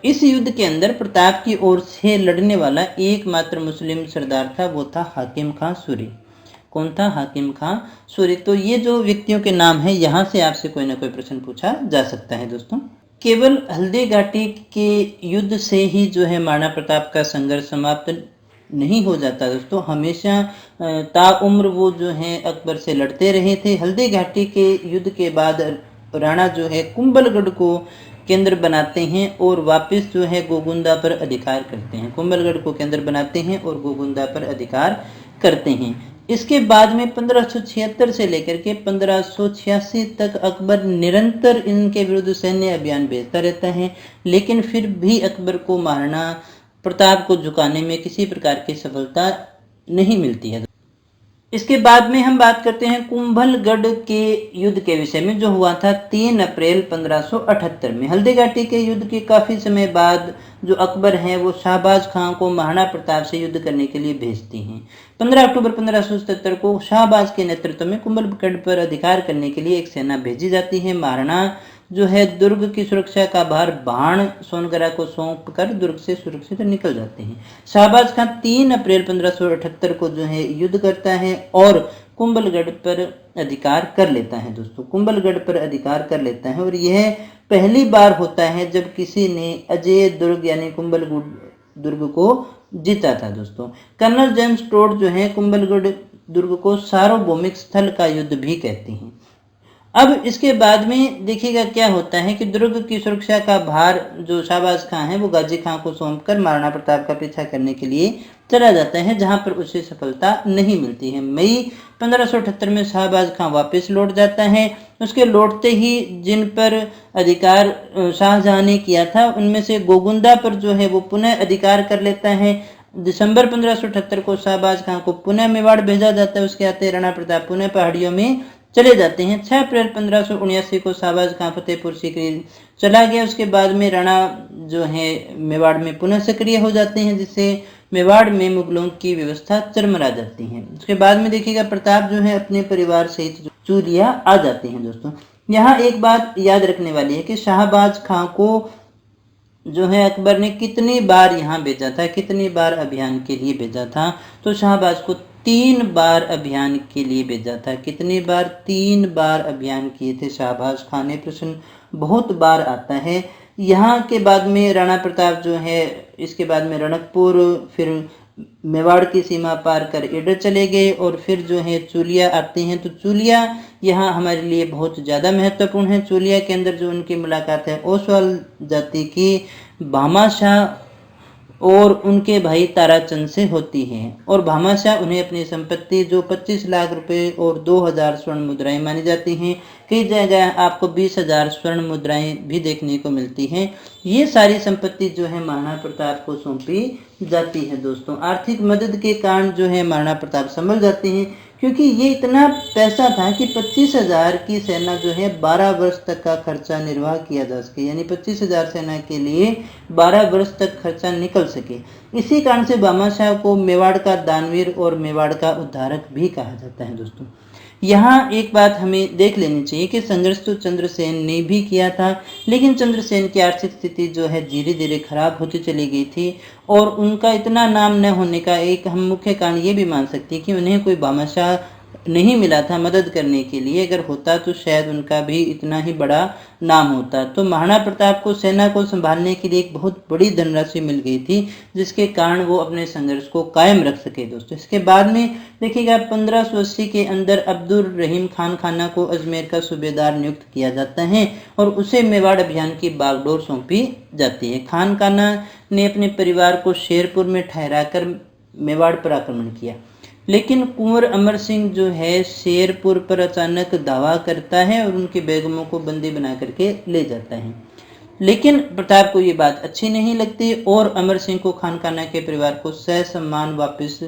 इस युद्ध के अंदर प्रताप की ओर से लड़ने वाला एकमात्र मुस्लिम सरदार था, वो था हाकिम खां सूरी। कौन था? हाकिम खां सूरी। तो ये जो व्यक्तियों के नाम हैं, यहाँ से आपसे कोई ना कोई प्रश्न पूछा जा सकता है दोस्तों। केवल हल्दी घाटी के युद्ध से ही जो है महाराणा प्रताप का संघर्ष समाप्त नहीं हो जाता दोस्तों। हमेशा ताउम्र वो जो है अकबर से लड़ते रहे थे। हल्दी घाटी के युद्ध के बाद राणा जो है कुंभलगढ़ को केंद्र बनाते हैं और वापस जो है गोगुंदा पर अधिकार करते हैं। कुंभलगढ़ को केंद्र बनाते हैं और गोगुंदा पर अधिकार करते हैं। इसके बाद में 1576 से लेकर के 1586 तक अकबर निरंतर इनके विरुद्ध सैन्य अभियान भेजता रहता है, लेकिन फिर भी अकबर को महाराणा प्रताप को झुकाने में किसी प्रकार की सफलता नहीं मिलती है। इसके बाद में हम बात करते हैं कुंभलगढ़ के युद्ध के विषय में, जो हुआ था 3 अप्रैल 1578 में। हल्दी घाटी के युद्ध के काफी समय बाद जो अकबर हैं वो शाहबाज खां को महाराणा प्रताप से युद्ध करने के लिए भेजते हैं। 15 अक्टूबर 1577 को शाहबाज के नेतृत्व में कुंभलगढ़ पर अधिकार करने के लिए एक सेना भेजी जाती है। महाराणा जो है दुर्ग की सुरक्षा का भार बाण सोनगरा को सौंप कर दुर्ग से सुरक्षित निकल जाते हैं। शाहबाज खां 3 अप्रैल 1578 को जो है युद्ध करता है और कुंभलगढ़ पर अधिकार कर लेता है दोस्तों। कुंभलगढ़ पर अधिकार कर लेता है और यह पहली बार होता है जब किसी ने अजय दुर्ग यानी कुंभलगढ़ दुर्ग को जीता था दोस्तों। कर्नल जेम्स टोड जो है कुंभलगढ़ दुर्ग को सार्वभौमिक स्थल का युद्ध भी कहते हैं। अब इसके बाद में देखिएगा क्या होता है कि दुर्ग की सुरक्षा का भार जो शाहबाज खां है वो गाजी खां को सौंपकर महाराणा प्रताप का पीछा करने के लिए चला जाता है, जहां पर उसे सफलता नहीं मिलती है। मई 1578 में शाहबाज खां वापस लौट जाता है। उसके लौटते ही जिन पर अधिकार शाहजहां ने किया था उनमें से गोगुंदा पर जो है वो पुनः अधिकार कर लेता है। दिसंबर 1578 को शाहबाज खां को पुनः मेवाड़ भेजा जाता है। उसके आते राणा प्रताप पुनः पहाड़ियों में चले जाते हैं। 6 अप्रैल 1579 को शाहबाज खां फतेहपुर सीकरी चला गया। उसके बाद में राणा जो है मेवाड़ में पुनः सक्रिय हो जाते हैं, जिससे मेवाड़ में मुगलों की व्यवस्था चरमरा जाती है। उसके बाद में देखिएगा प्रताप जो है अपने परिवार सहित चूलिया आ जाते हैं दोस्तों। यहाँ एक बात याद रखने वाली है कि शाहबाज खां को जो है अकबर ने कितनी बार यहाँ भेजा था, कितनी बार अभियान के लिए भेजा था? तो शाहबाज को 3 बार अभियान के लिए भेजा था। कितनी बार? 3 बार अभियान किए थे शाहबाज खां ने। प्रश्न बहुत बार आता है। यहाँ के बाद में राणा प्रताप जो है इसके बाद में रणकपुर फिर मेवाड़ की सीमा पार कर इडर चले गए और फिर जो है चूलिया आते हैं। तो चूलिया यहाँ हमारे लिए बहुत ज़्यादा महत्वपूर्ण है। चूलिया के अंदर जो उनकी मुलाकात है ओसवाल जाति की भामाशाह और उनके भाई ताराचंद से होती है और भामाशाह उन्हें अपनी संपत्ति जो 25 लाख रुपए और 2000 स्वर्ण मुद्राएं मानी जाती हैं, कई जगह आपको 20,000 स्वर्ण मुद्राएं भी देखने को मिलती हैं, ये सारी संपत्ति जो है महाराणा प्रताप को सौंपी जाती है दोस्तों। आर्थिक मदद के कारण जो है महाराणा प्रताप संभल जाते हैं, क्योंकि ये इतना पैसा था कि 25,000 की सेना जो है 12 वर्ष तक का खर्चा निर्वाह किया जा सके, यानी 25,000 सेना के लिए 12 वर्ष तक खर्चा निकल सके। इसी कारण से भामाशाह को मेवाड़ का दानवीर और मेवाड़ का उद्धारक भी कहा जाता है दोस्तों। यहाँ एक बात हमें देख लेनी चाहिए कि संघर्ष तो चंद्रसेन ने भी किया था, लेकिन चंद्रसेन की आर्थिक स्थिति जो है धीरे धीरे खराब होती चली गई थी और उनका इतना नाम न होने का एक हम मुख्य कारण ये भी मान सकते हैं कि उन्हें कोई भामाशाह नहीं मिला था मदद करने के लिए। अगर होता तो शायद उनका भी इतना ही बड़ा नाम होता। तो महाराणा प्रताप को सेना को संभालने के लिए एक बहुत बड़ी धनराशि मिल गई थी, जिसके कारण वो अपने संघर्ष को कायम रख सके दोस्तों। इसके बाद में देखिएगा 1580 के अंदर अब्दुल रहीम खान खाना को अजमेर का सूबेदार नियुक्त किया जाता है और उसे मेवाड़ अभियान की बागडोर सौंपी जाती है। खान खाना ने अपने परिवार को शेरपुर में ठहराकर मेवाड़ पर आक्रमण किया, लेकिन कुंवर अमर सिंह जो है शेरपुर पर अचानक दावा करता है और उनकी बेगमों को बंदी बना करके ले जाता है। लेकिन प्रताप को ये बात अच्छी नहीं लगती और अमर सिंह को खानखाना के परिवार को ससम्मान वापस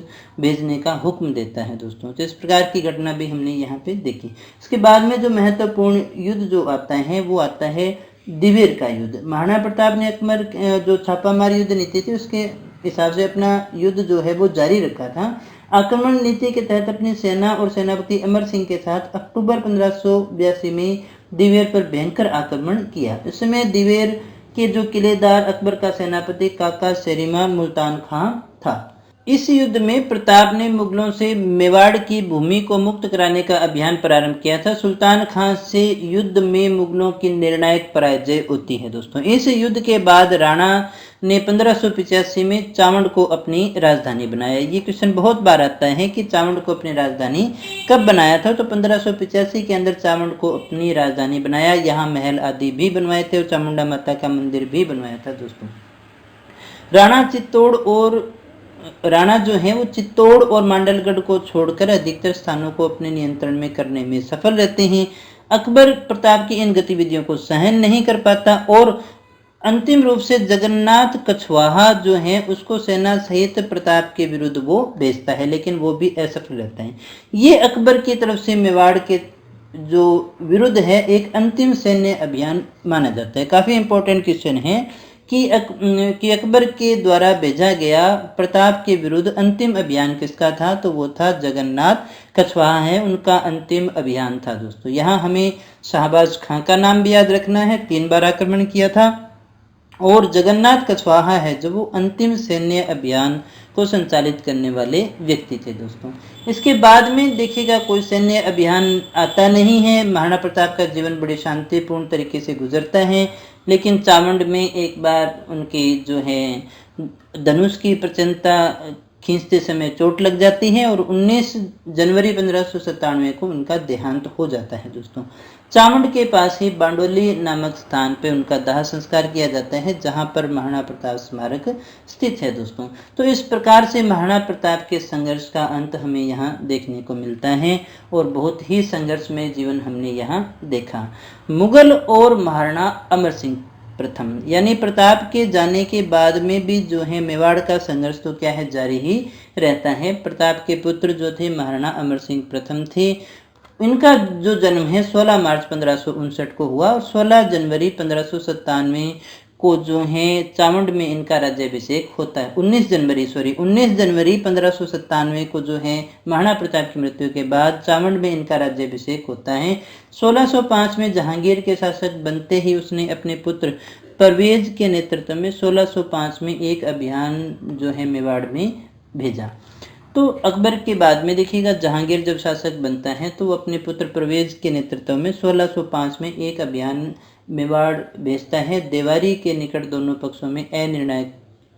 भेजने का हुक्म देता है दोस्तों। तो इस प्रकार की घटना भी हमने यहाँ पे देखी। इसके बाद में जो महत्वपूर्ण युद्ध जो आता है वो आता है दिवेर का युद्ध। महाराणा प्रताप ने अकबर जो छापामार युद्ध नीति थी उसके हिसाब से अपना युद्ध जो है वो जारी रखा था। आक्रमण नीति के तहत अपनी सेना और सेनापति अमर सिंह के साथ अक्टूबर 1582 में दिवेर पर भयंकर आक्रमण किया। इस समय दिवेर के जो किलेदार अकबर का सेनापति काका सेरिमा मुल्तान खां था। इस युद्ध में प्रताप ने मुगलों से मेवाड़ की भूमि को मुक्त कराने का अभियान प्रारंभ किया था। सुल्तान खां से युद्ध में मुगलों की निर्णायक पराजय होती है दोस्तों। इस युद्ध के बाद राणा ने 1585 में चावंड को अपनी राजधानी बनाया। ये क्वेश्चन बहुत बार आता है कि चावंड को अपनी राजधानी कब बनाया था। तो 1585 के अंदर चावंड को अपनी राजधानी बनाया। यहाँ महल आदि भी बनवाए थे और चामुंडा माता का मंदिर भी बनवाया था दोस्तों। राणा जो है वो चित्तौड़ और मांडलगढ़ को छोड़कर अधिकतर स्थानों को अपने नियंत्रण में करने में सफल रहते हैं। अकबर प्रताप की इन गतिविधियों को सहन नहीं कर पाता और अंतिम रूप से जगन्नाथ कछवाहा जो है उसको सेना सहित प्रताप के विरुद्ध वो भेजता है, लेकिन वो भी असफल रहता है। ये अकबर की तरफ से मेवाड़ के जो विरुद्ध है एक अंतिम सैन्य अभियान माना जाता है। काफी इंपॉर्टेंट क्वेश्चन है कि अकबर के द्वारा भेजा गया प्रताप के विरुद्ध अंतिम अभियान किसका था। तो वो था जगन्नाथ कछवाहा है, उनका अंतिम अभियान था दोस्तों। यहाँ हमें शाहबाज खां का नाम भी याद रखना है, 3 बार आक्रमण किया था। और जगन्नाथ कछवाहा है जो वो अंतिम सैन्य अभियान को संचालित करने वाले व्यक्ति थे दोस्तों। इसके बाद में देखिएगा कोई सैन्य अभियान आता नहीं है। महाराणा प्रताप का जीवन बड़े शांतिपूर्ण तरीके से गुजरता है, लेकिन चावंड में एक बार उनकी जो है धनुष की प्रचंडता खींचते समय चोट लग जाती है और 19 जनवरी 1597 को उनका देहांत हो जाता है दोस्तों। चावंड के पास ही बांडोली नामक स्थान पे उनका दाह संस्कार किया जाता है, जहां पर महाराणा प्रताप स्मारक स्थित है दोस्तों। तो इस प्रकार से महाराणा प्रताप के संघर्ष का अंत हमें यहाँ देखने को मिलता है और बहुत ही संघर्षमय जीवन हमने यहाँ देखा। मुगल और महाराणा अमर सिंह प्रथम यानी प्रताप के जाने के बाद में भी जो है मेवाड़ का संघर्ष तो क्या है जारी ही रहता है। प्रताप के पुत्र जो थे महाराणा अमर सिंह प्रथम थे। इनका जो जन्म है 16 मार्च 1559 को हुआ और 16 जनवरी 1597 को जो है चावंड में इनका राज्याभिषेक होता है। 19 जनवरी 1597 को जो है महाराणा प्रताप की मृत्यु के बाद चावंड में इनका राज्याभिषेक होता है। 1605 में जहांगीर के शासक बनते ही उसने अपने पुत्र परवेज के नेतृत्व में 1605 में एक अभियान जो है मेवाड़ में भेजा। तो अकबर के बाद में देखिएगा जहांगीर जब शासक बनता है तो वो अपने पुत्र परवेज के नेतृत्व में 1605 में एक अभियान मेवाड़ भेजता है। देवारी के निकट दोनों पक्षों में अनिर्णायक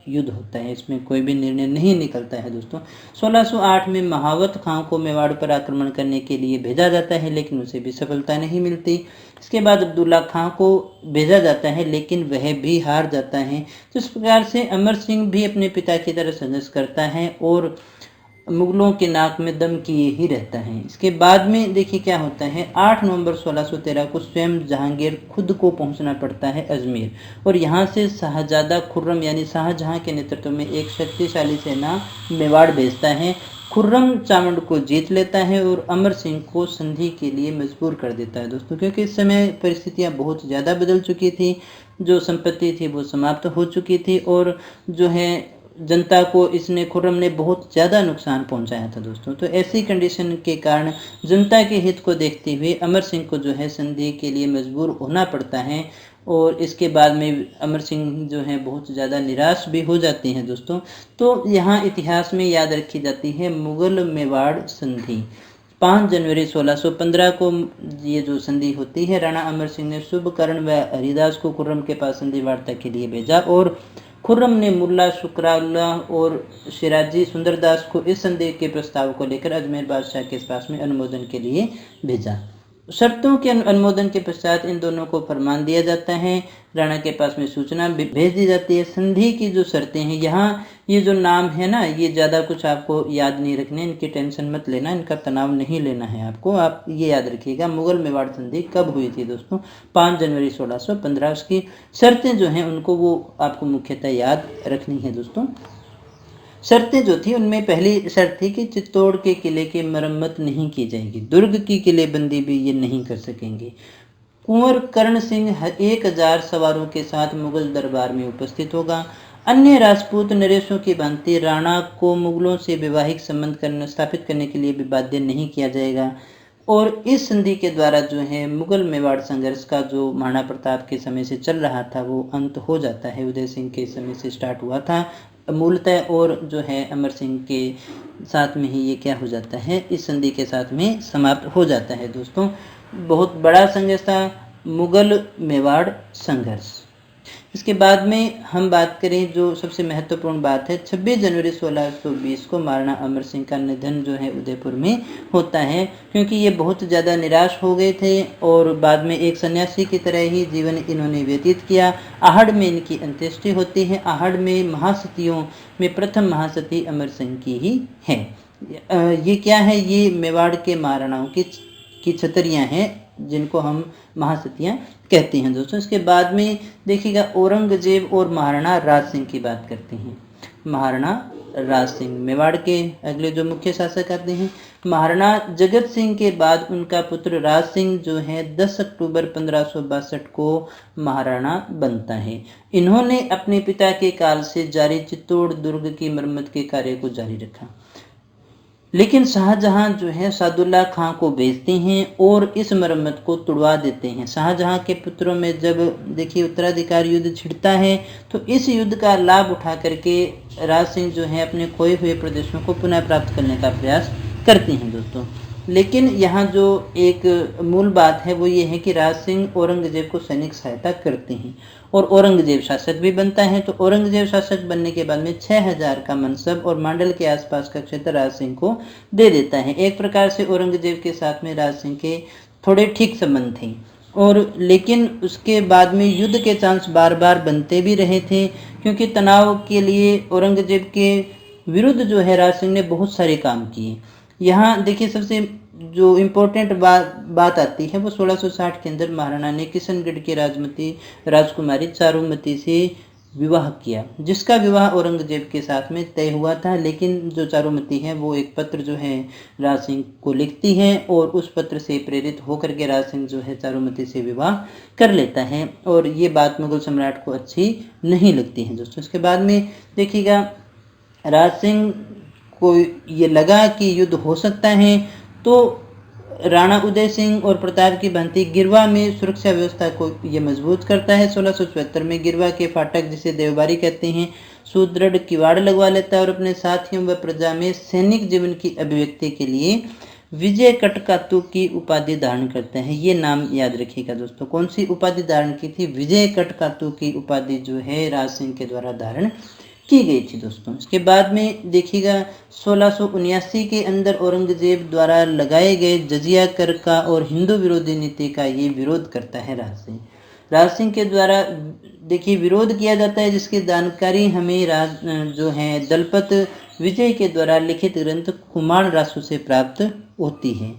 युद्ध होता है, इसमें कोई भी निर्णय नहीं निकलता है दोस्तों। 1608 में महावत खां को मेवाड़ पर आक्रमण करने के लिए भेजा जाता है, लेकिन उसे भी सफलता नहीं मिलती। इसके बाद अब्दुल्ला खां को भेजा जाता है, लेकिन वह भी हार जाता है। तो इस प्रकार से अमर सिंह भी अपने पिता की तरह संघर्ष करता है और मुगलों के नाक में दम किए ही रहता है। इसके बाद में देखिए क्या होता है। 8 नवंबर 1613 को स्वयं जहांगीर खुद को पहुंचना पड़ता है अजमेर और यहाँ से शाहजादा खुर्रम यानी शाहजहां के नेतृत्व में एक शक्तिशाली सेना मेवाड़ भेजता है। खुर्रम चामुंड को जीत लेता है और अमर सिंह को संधि के लिए मजबूर कर देता है दोस्तों, क्योंकि इस समय परिस्थितियां बहुत ज़्यादा बदल चुकी थी, जो संपत्ति थी वो समाप्त हो चुकी थी और जो है जनता को इसने खुर्रम ने बहुत ज़्यादा नुकसान पहुंचाया था दोस्तों। तो ऐसी कंडीशन के कारण जनता के हित को देखते हुए अमर सिंह को जो है संधि के लिए मजबूर होना पड़ता है और इसके बाद में अमर सिंह जो है बहुत ज़्यादा निराश भी हो जाते हैं दोस्तों। तो यहाँ इतिहास में याद रखी जाती है मुगल मेवाड़ संधि। 5 जनवरी 1615 को ये जो संधि होती है, राणा अमर सिंह ने शुभकर्ण व हरिदास को खुर्रम के पास संधि वार्ता के लिए भेजा और खुर्रम ने मुल्ला शुक्राउल्ला और शिराजी सुंदरदास को इस संधि के प्रस्ताव को लेकर अजमेर बादशाह के पास में अनुमोदन के लिए भेजा। शर्तों के अनुमोदन के पश्चात इन दोनों को फरमान दिया जाता है, राणा के पास में सूचना भेज दी जाती है। संधि की जो शर्तें हैं, यहाँ ये जो नाम है ना, ये ज़्यादा कुछ आपको याद नहीं रखने, इनकी टेंशन मत लेना, इनका तनाव नहीं लेना है आपको। आप ये याद रखिएगा मुगल मेवाड़ संधि कब हुई थी दोस्तों, 5 जनवरी 1615। उसकी शर्तें जो हैं उनको वो आपको मुख्यतः याद रखनी है दोस्तों। शर्तें जो थी उनमें पहली शर्त थी कि चित्तौड़ के किले की मरम्मत नहीं की जाएगी, दुर्ग की किलेबंदी भी ये नहीं कर सकेंगे। कुंवर कर्ण सिंह 1000 सवारों के साथ मुगल दरबार में उपस्थित होगा। अन्य राजपूत नरेशों की भांति राणा को मुगलों से वैवाहिक संबंध स्थापित करने के लिए भी बाध्य नहीं किया जाएगा। और इस संधि के द्वारा जो है मुगल मेवाड़ संघर्ष का जो महाराणा प्रताप के समय से चल रहा था वो अंत हो जाता है। उदय सिंह के समय से स्टार्ट हुआ था मूलतः, और जो है अमर सिंह के साथ में ही ये क्या हो जाता है, इस संधि के साथ में समाप्त हो जाता है दोस्तों। बहुत बड़ा संघर्ष था मुगल मेवाड़ संघर्ष। इसके बाद में हम बात करें जो सबसे महत्वपूर्ण बात है, 26 जनवरी 1620 को महाराणा अमर सिंह का निधन जो है उदयपुर में होता है, क्योंकि ये बहुत ज़्यादा निराश हो गए थे और बाद में एक सन्यासी की तरह ही जीवन इन्होंने व्यतीत किया। आहड़ में इनकी अंत्येष्टि होती है। आहड़ में महासतियों में प्रथम महासती अमर सिंह की ही है। ये क्या है, ये मेवाड़ के महाराणाओं की छतरियाँ हैं जिनको हम महासतियाँ कहते हैं दोस्तों। इसके बाद में देखिएगा औरंगजेब और महाराणा राज सिंह की बात करते हैं। महाराणा राज सिंह मेवाड़ के अगले जो मुख्य शासक आते हैं। महाराणा जगत सिंह के बाद उनका पुत्र राज सिंह जो है 10 अक्टूबर 1562 को महाराणा बनता है। इन्होंने अपने पिता के काल से जारी चित्तौड़ दुर्ग की मरम्मत के कार्य को जारी रखा, लेकिन शाहजहां जो है सादुल्ला खां को भेजते हैं और इस मरम्मत को तुड़वा देते हैं। शाहजहां के पुत्रों में जब देखिए उत्तराधिकार युद्ध छिड़ता है तो इस युद्ध का लाभ उठा करके राज सिंह जो है अपने खोए हुए प्रदेशों को पुनः प्राप्त करने का प्रयास करते हैं दोस्तों। लेकिन यहाँ जो एक मूल बात है वो ये है कि राज सिंह औरंगजेब को सैनिक सहायता करते हैं और औरंगजेब शासक भी बनता है। तो औरंगजेब शासक बनने के बाद में 6000 का मनसब और मांडल के आसपास का क्षेत्र राज सिंह को दे देता है। एक प्रकार से औरंगजेब के साथ में राज सिंह के थोड़े ठीक संबंध थे, और लेकिन उसके बाद में युद्ध के चांस बार बार बनते भी रहे थे, क्योंकि तनाव के लिए औरंगजेब के विरुद्ध जो है राज सिंह ने बहुत सारे काम किए। यहाँ देखिए सबसे जो इम्पोर्टेंट बात आती है वो 1660 के अंदर महाराणा ने किशनगढ़ की राजकुमारी चारुमती से विवाह किया, जिसका विवाह औरंगजेब के साथ में तय हुआ था। लेकिन जो चारुमती है वो एक पत्र जो है राज सिंह को लिखती है और उस पत्र से प्रेरित होकर के राज सिंह जो है चारुमती से विवाह कर लेता है, और ये बात मुगल सम्राट को अच्छी नहीं लगती है दोस्तों। इसके बाद में देखिएगा राज सिंह को ये लगा कि युद्ध हो सकता है, तो राणा उदय सिंह और प्रताप की भांति गिरवा में सुरक्षा व्यवस्था को ये मजबूत करता है। 1674 में गिरवा के फाटक जिसे देवबारी कहते हैं सुदृढ़ किवाड़ लगवा लेता है और अपने साथियों व प्रजा में सैनिक जीवन की अभिव्यक्ति के लिए विजय कटकातु की उपाधि धारण करते हैं। ये नाम याद रखिएगा दोस्तों। कौन सी उपाधि धारण की थी? विजय कटकातु की उपाधि जो है राज सिंह के द्वारा धारण की गई थी दोस्तों। इसके बाद में देखिएगा 1679 के अंदर औरंगजेब द्वारा लगाए गए जजिया कर का और हिंदू विरोधी नीति का ये विरोध करता है राज सिंह। राज सिंह के द्वारा देखिए विरोध किया जाता है, जिसकी जानकारी हमें जो है दलपत विजय के द्वारा लिखित ग्रंथ कुमार रासु से प्राप्त होती है।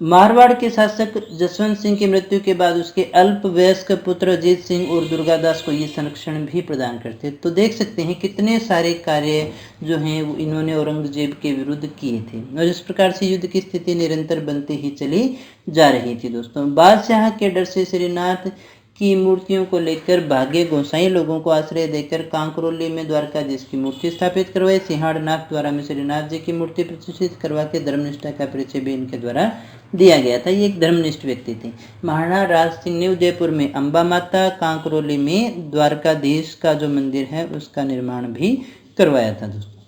मारवाड़ के शासक जसवंत सिंह की मृत्यु के बाद उसके अल्पवयस्क पुत्र अजीत सिंह और दुर्गादास को ये संरक्षण भी प्रदान करते। तो देख सकते हैं कितने सारे कार्य जो हैं वो इन्होंने औरंगजेब के विरुद्ध किए थे और इस प्रकार से युद्ध की स्थिति निरंतर बनती ही चली जा रही थी। दोस्तों, बादशाह के डर से श्रीनाथ की मूर्तियों को लेकर भागे गोसाई लोगों को आश्रय देकर कांकरोली में द्वारकाधीश की मूर्ति स्थापित करवाई। सिंहाड़नाथ द्वारा में श्रीनाथ जी की मूर्ति प्रतिष्ठित करवा के धर्मनिष्ठा का परिचय भी इनके द्वारा दिया गया था। ये एक धर्मनिष्ठ व्यक्ति थे। महाराणा राज सिंह ने उदयपुर में अंबा माता, कांकरोली में द्वारकाधीश का जो मंदिर है उसका निर्माण भी करवाया था। दोस्तों,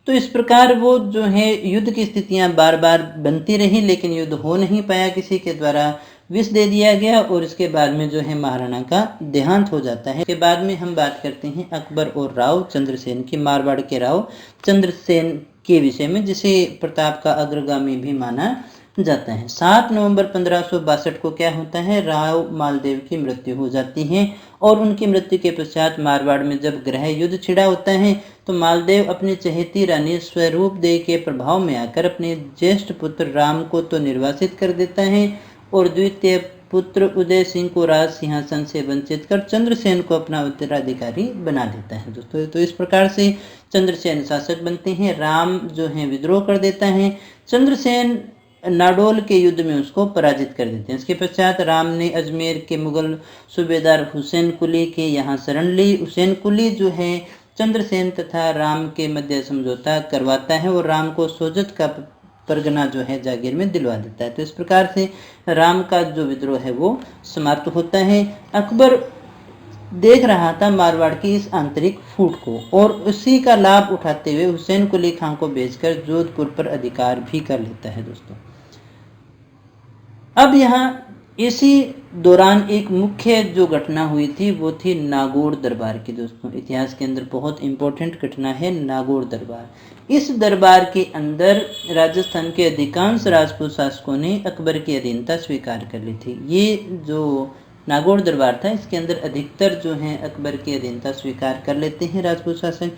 तो इस प्रकार वो जो है युद्ध की स्थितियां बार बार बनती रही, लेकिन युद्ध हो नहीं पाया, किसी के द्वारा विष दे दिया गया और इसके बाद में जो है महाराणा का देहांत हो जाता है। इसके बाद में हम बात करते हैं अकबर और राव चंद्रसेन की, मारवाड़ के राव चंद्रसेन के विषय में, जिसे प्रताप का अग्रगामी भी माना जाता है। 7 नवंबर 1562 को क्या होता है, राव मालदेव की मृत्यु हो जाती है और उनकी मृत्यु के पश्चात मारवाड़ में जब गृह युद्ध छिड़ा होता है तो मालदेव अपनी चहेती रानी स्वरूप देव के प्रभाव में आकर अपने ज्येष्ठ पुत्र राम को तो निर्वासित कर देता है और द्वितीय पुत्र उदय सिंह को राज सिंहासन से वंचित कर चंद्रसेन को अपना उत्तराधिकारी बना देता है। दोस्तों, तो इस प्रकार से चंद्रसेन शासक बनते हैं। राम जो है विद्रोह कर देता है, चंद्रसेन नाडोल के युद्ध में उसको पराजित कर देते हैं। इसके पश्चात राम ने अजमेर के मुगल सूबेदार हुसैन कुली के यहाँ शरण ली। हुसैन कुली जो है चंद्रसेन तथा राम के मध्य समझौता करवाता है और राम को सोजत का परगना जो है जागीर में दिलवा देता है। तो इस प्रकार से राम का जो विद्रोह है वो समाप्त होता है। अकबर देख रहा था मारवाड़ की इस आंतरिक फूट को और उसी का लाभ उठाते हुए हुसैन कुली खां को भेजकर जोधपुर पर अधिकार भी कर लेता है। दोस्तों, अब यहाँ इसी दौरान एक मुख्य जो घटना हुई थी वो थी नागौर दरबार की। दोस्तों, इतिहास के अंदर बहुत इंपॉर्टेंट घटना है नागौर दरबार। इस दरबार के अंदर राजस्थान के अधिकांश राजपूत शासकों ने अकबर की अधीनता स्वीकार कर ली थी। ये जो नागौर दरबार था इसके अंदर अधिकतर जो हैं अकबर की अधीनता स्वीकार कर लेते हैं राजपूत शासक,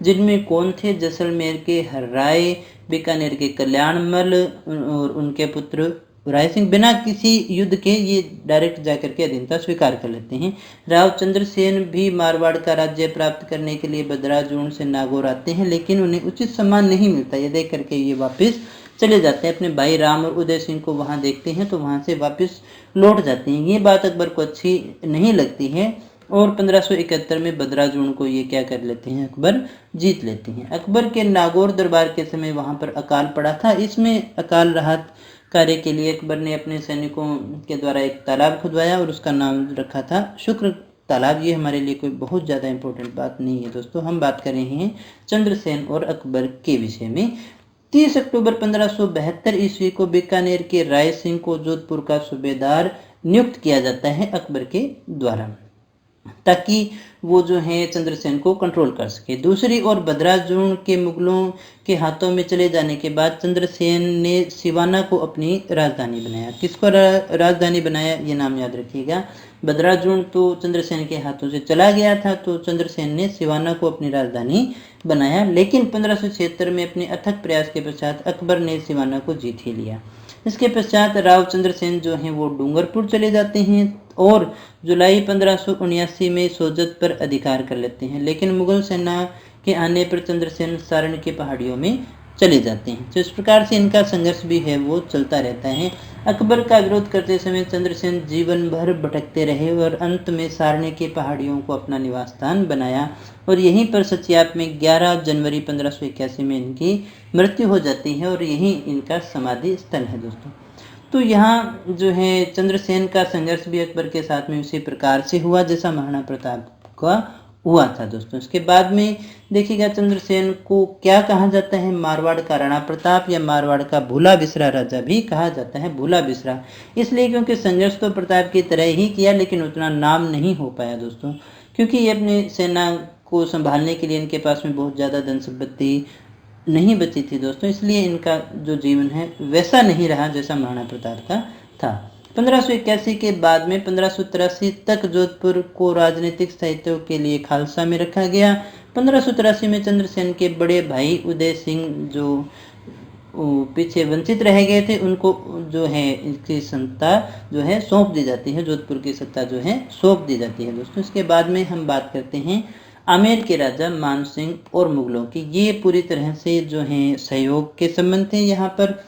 जिनमें कौन थे, जैसलमेर के हर्राय, बीकानेर के कल्याणमल और उनके पुत्र राय सिंह बिना किसी युद्ध के ये डायरेक्ट जाकर के अधीनता स्वीकार कर लेते हैं। राव चंद्रसेन भी मारवाड़ का राज्य प्राप्त करने के लिए बदराजून से नागौर आते हैं, लेकिन उन्हें उचित सम्मान नहीं मिलता। ये देख करके ये वापस चले जाते हैं। अपने भाई राम और उदय सिंह को वहां देखते हैं तो वहां से वापस लौट जाते हैं। ये बात अकबर को अच्छी नहीं लगती है और 1571 में बदराजून को ये क्या कर लेते हैं, अकबर जीत लेते हैं। अकबर के नागौर दरबार के समय वहां पर अकाल पड़ा था। इसमें अकाल राहत कार्य के लिए अकबर ने अपने सैनिकों के द्वारा एक तालाब खुदवाया और उसका नाम रखा था शुक्र तालाब। ये हमारे लिए कोई बहुत ज़्यादा इंपॉर्टेंट बात नहीं है। दोस्तों, हम बात कर रहे हैं चंद्रसेन और अकबर के विषय में। 30 अक्टूबर 1572 ईस्वी को बीकानेर के राय सिंह को जोधपुर का सूबेदार नियुक्त किया जाता है अकबर के द्वारा, ताकि वो जो है चंद्रसेन को कंट्रोल कर सके। दूसरी ओर बदराजून के मुगलों के हाथों में चले जाने के बाद चंद्रसेन ने सिवाना को अपनी राजधानी बनाया। किसको राजधानी बनाया, ये नाम याद रखिएगा। बदराजून तो चंद्रसेन के हाथों से चला गया था, तो चंद्रसेन ने सिवाना को अपनी राजधानी बनाया, लेकिन 1576 में अपने अथक प्रयास के पश्चात अकबर ने सिवाना को जीत ही लिया। इसके पश्चात राव चंद्रसेन जो हैं वो डूंगरपुर चले जाते हैं और जुलाई 1579 में सोजत पर अधिकार कर लेते हैं, लेकिन मुगल सेना के आने पर चंद्रसेन सारण की पहाड़ियों में चले जाते हैं। तो इस प्रकार से इनका संघर्ष भी है वो चलता रहता है। अकबर का विरोध करते समय चंद्रसेन जीवन भर भटकते रहे और अंत में सारणी की पहाड़ियों को अपना निवास स्थान बनाया और यहीं पर सचियाप में 11 जनवरी 1581 में इनकी मृत्यु हो जाती है और यहीं इनका समाधि स्थल है। दोस्तों, तो यहाँ जो है चंद्रसेन का संघर्ष भी अकबर के साथ में उसी प्रकार से हुआ जैसा महाराणा प्रताप का हुआ था। दोस्तों, इसके बाद में देखिएगा चंद्रसेन को क्या कहा जाता है, मारवाड़ का राणा प्रताप या मारवाड़ का भूला बिसरा राजा भी कहा जाता है। भूला बिसरा इसलिए क्योंकि संघर्ष तो प्रताप की तरह ही किया, लेकिन उतना नाम नहीं हो पाया। दोस्तों, क्योंकि ये अपनी सेना को संभालने के लिए इनके पास में बहुत ज़्यादा धन संपत्ति नहीं बची थी। दोस्तों, इसलिए इनका जो जीवन है वैसा नहीं रहा जैसा महाराणा प्रताप का था। 1581 के बाद में 1583 तक जोधपुर को राजनीतिक स्थायित्व के लिए खालसा में रखा गया। 1583 में चंद्रसेन के बड़े भाई उदय सिंह जो पीछे वंचित रह गए थे उनको जो है इसकी सत्ता जो है सौंप दी जाती है, जोधपुर की सत्ता जो है सौंप दी जाती है दोस्तों। इसके बाद में हम बात करते हैं आमेर के राजा मान सिंह और मुगलों की। ये पूरी तरह से जो है सहयोग के संबंध थे। यहाँ पर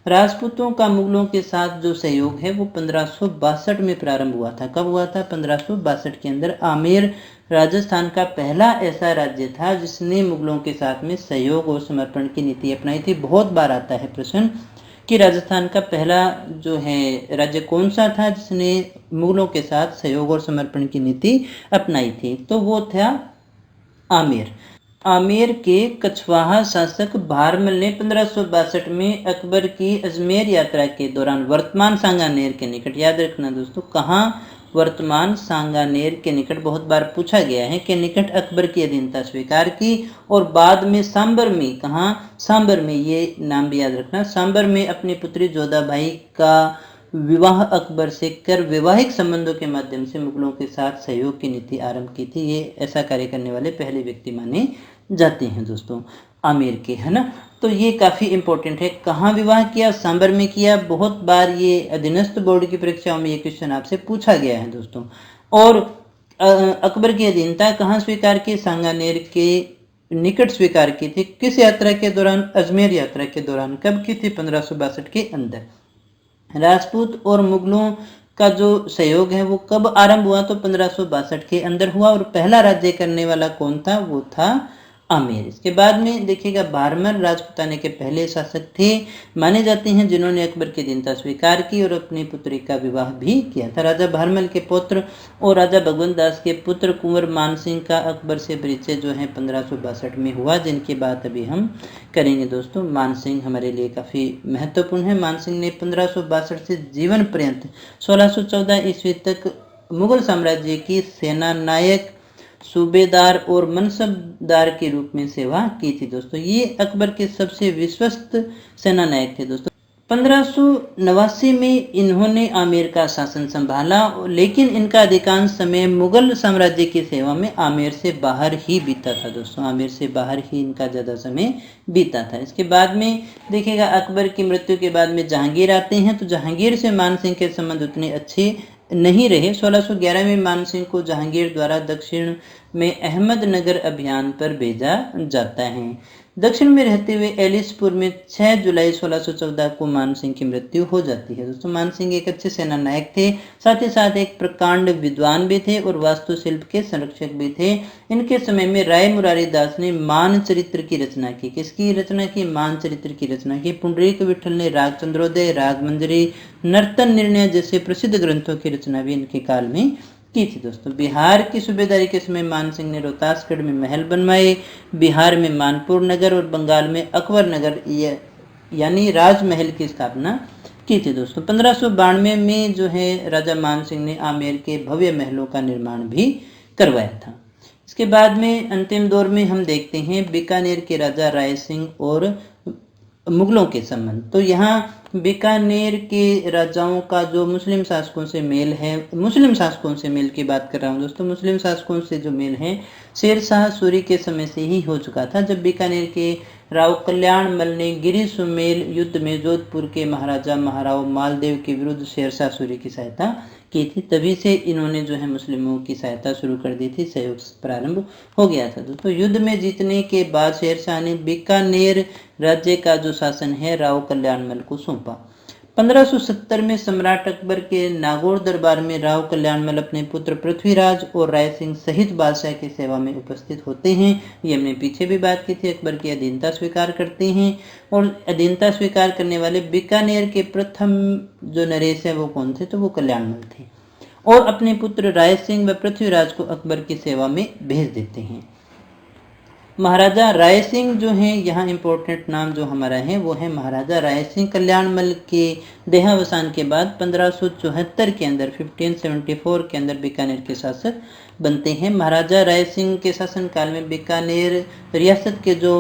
राजपूतों का मुगलों के साथ जो सहयोग है वो 1562 में प्रारंभ हुआ था। कब हुआ था? 1562 के अंदर। आमेर राजस्थान का पहला ऐसा राज्य था जिसने मुगलों के साथ में सहयोग और समर्पण की नीति अपनाई थी। बहुत बार आता है प्रश्न कि राजस्थान का पहला जो है राज्य कौन सा था जिसने मुगलों के साथ सहयोग और समर्पण की नीति अपनाई थी, तो वो था आमेर। आमेर के कछवाहा शासक भारमल ने 1562 में अकबर की अजमेर यात्रा के दौरान वर्तमान सांगानेर के निकट, याद रखना दोस्तों कहाँ, वर्तमान सांगानेर के निकट, बहुत बार पूछा गया है, के निकट अकबर की अधीनता स्वीकार की और बाद में सांबर में, कहाँ, सांबर में, ये नाम भी याद रखना, सांबर में अपनी पुत्री जोधाबाई का विवाह अकबर से कर वैवाहिक संबंधों के माध्यम से मुगलों के साथ सहयोग की नीति आरंभ की थी। ये ऐसा कार्य करने वाले पहले व्यक्ति माने जाते हैं दोस्तों आमेर के, है ना। तो ये काफ़ी इंपॉर्टेंट है। कहाँ विवाह किया? सांबर में किया। बहुत बार ये अधीनस्थ बोर्ड की परीक्षाओं में ये क्वेश्चन आपसे पूछा गया है दोस्तों। और अकबर की अधीनता कहाँ स्वीकार की? सांगानेर के निकट स्वीकार की थी। किस यात्रा के दौरान? अजमेर यात्रा के दौरान। कब की थी? 1562 के अंदर। राजपूत और मुगलों का जो सहयोग है वो कब आरंभ हुआ? तो 1562 के अंदर हुआ। और पहला राज्य करने वाला कौन था? वो था आमेर। इसके बाद में देखिएगा भारमल राजपूताने के पहले शासक थे, माने जाते हैं जिन्होंने अकबर की अधीनता स्वीकार की और अपनी पुत्री का विवाह भी किया था। राजा भारमल के पुत्र और राजा भगवंत दास के पुत्र कुंवर मान सिंह का अकबर से परिचय जो है 1562 में हुआ, जिनकी बात अभी हम करेंगे दोस्तों। मान सिंह हमारे लिए काफ़ी महत्वपूर्ण है। मान सिंह ने 1562 से जीवन पर्यंत 1614 ईस्वी तक मुगल साम्राज्य की सेना नायक, सूबेदार और मनसबदार के रूप में सेवा की थी दोस्तों। ये अकबर के सबसे विश्वस्त सेना नायक थे दोस्तों। 1589 में इन्होंने आमेर का शासन संभाला, लेकिन इनका अधिकांश समय मुगल साम्राज्य की सेवा में आमेर से बाहर ही बीता था दोस्तों। आमेर से बाहर ही इनका ज़्यादा समय बीता था। इसके बाद में देखिएगा अकबर की मृत्यु के बाद में जहांगीर आते हैं। तो जहांगीर से मान सिंह के संबंध उतने अच्छे नहीं रहे। 1611 में मान सिंह को जहांगीर द्वारा दक्षिण में अहमदनगर अभियान पर भेजा जाता है। दक्षिण में रहते हुए एलिसपुर में 6 जुलाई 1614 को मान सिंह की मृत्यु हो जाती है दोस्तों। मान सिंह एक अच्छे सेना नायक थे, साथ ही साथ एक प्रकांड विद्वान भी थे और वास्तुशिल्प के संरक्षक भी थे। इनके समय में राय मुरारी दास ने मानचरित्र की रचना की। किसकी रचना की? मानचरित्र की रचना की। पुंडरीक विठल ने राग चंद्रोदय, राग मंजरी, नर्तन निर्णय जैसे प्रसिद्ध ग्रंथों की रचना भी इनके काल में की थी दोस्तों। बिहार की सूबेदारी के समय मान सिंह ने रोहतासगढ़ में महल बनवाए, बिहार में मानपुर नगर और बंगाल में अकबर नगर यानी राजमहल की स्थापना की थी दोस्तों। 1592 में जो है राजा मान सिंह ने आमेर के भव्य महलों का निर्माण भी करवाया था। इसके बाद में अंतिम दौर में हम देखते हैं बीकानेर के राजा राय सिंह और मुगलों के संबंध। तो यहाँ बीकानेर के राजाओं का जो मुस्लिम शासकों से मेल है, मुस्लिम शासकों से मेल की बात कर रहा हूँ दोस्तों, मुस्लिम शासकों से जो मेल है शेर शाह सूरी के समय से ही हो चुका था, जब बीकानेर के राव कल्याण मल ने गिरी सुमेल युद्ध में जोधपुर के महाराजा महाराव मालदेव के विरुद्ध शेर शाह सूरी की सहायता की थी। तभी से इन्होंने जो है मुस्लिमों की सहायता शुरू कर दी थी, सहयोग प्रारंभ हो गया था दोस्तों। युद्ध में जीतने के बाद शेर शाह ने बीकानेर राज्य का जो शासन है राव कल्याण मल को सौंपा। 1570 में सम्राट अकबर के नागौर दरबार में राव कल्याणमल अपने पुत्र पृथ्वीराज और राय सिंह सहित बादशाह की सेवा में उपस्थित होते हैं। ये हमने पीछे भी बात की थी। अकबर की अधीनता स्वीकार करते हैं और अधीनता स्वीकार करने वाले बीकानेर के प्रथम जो नरेश है वो कौन थे? तो वो कल्याणमल थे और अपने पुत्र राय सिंह व पृथ्वीराज को अकबर की सेवा में भेज देते हैं। महाराजा राय सिंह जो हैं, यहाँ इंपॉर्टेंट नाम जो हमारा है वो है महाराजा राय सिंह। कल्याणमल के देहावसान के बाद 1574 के अंदर 1574 के अंदर बीकानेर के शासक बनते हैं। महाराजा राय सिंह के शासनकाल में बीकानेर रियासत के जो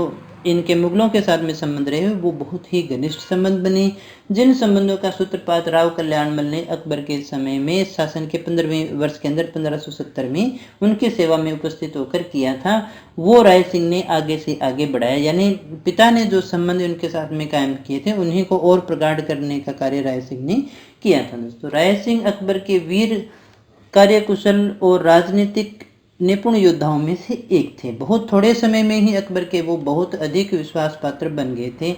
इनके मुगलों के साथ में संबंध रहे वो बहुत ही घनिष्ठ संबंध बने, जिन संबंधों का सूत्रपात राव कल्याणमल ने अकबर के समय में शासन के 15वें वर्ष के अंदर 1570 में उनकी सेवा में उपस्थित होकर किया था, वो राय सिंह ने आगे से आगे बढ़ाया। यानी पिता ने जो संबंध उनके साथ में कायम किए थे उन्हीं को और प्रगाढ़ करने का कार्य राय सिंह ने किया था। दोस्तों राय सिंह अकबर के वीर, कार्यकुशल और राजनीतिक निपुण योद्धाओं में से एक थे। बहुत थोड़े समय में ही अकबर के वो बहुत अधिक विश्वास पात्र बन गए थे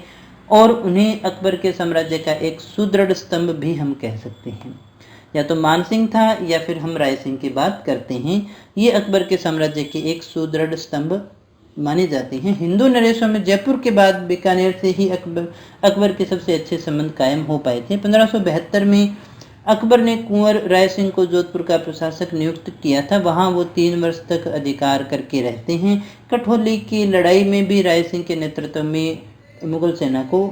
और उन्हें अकबर के साम्राज्य का एक सुदृढ़ स्तंभ भी हम कह सकते हैं। या तो मानसिंह था या फिर हम राय सिंह की बात करते हैं, ये अकबर के साम्राज्य के एक सुदृढ़ स्तंभ माने जाते हैं। हिंदू नरेशों में जयपुर के बाद बीकानेर से ही अकबर के सबसे अच्छे संबंध कायम हो पाए थे। 1572 में अकबर ने कुंवर राय सिंह को जोधपुर का प्रशासक नियुक्त किया था। वहां वो 3 वर्ष तक अधिकार करके रहते हैं। कठौली की लड़ाई में भी राय सिंह के नेतृत्व में मुगल सेना को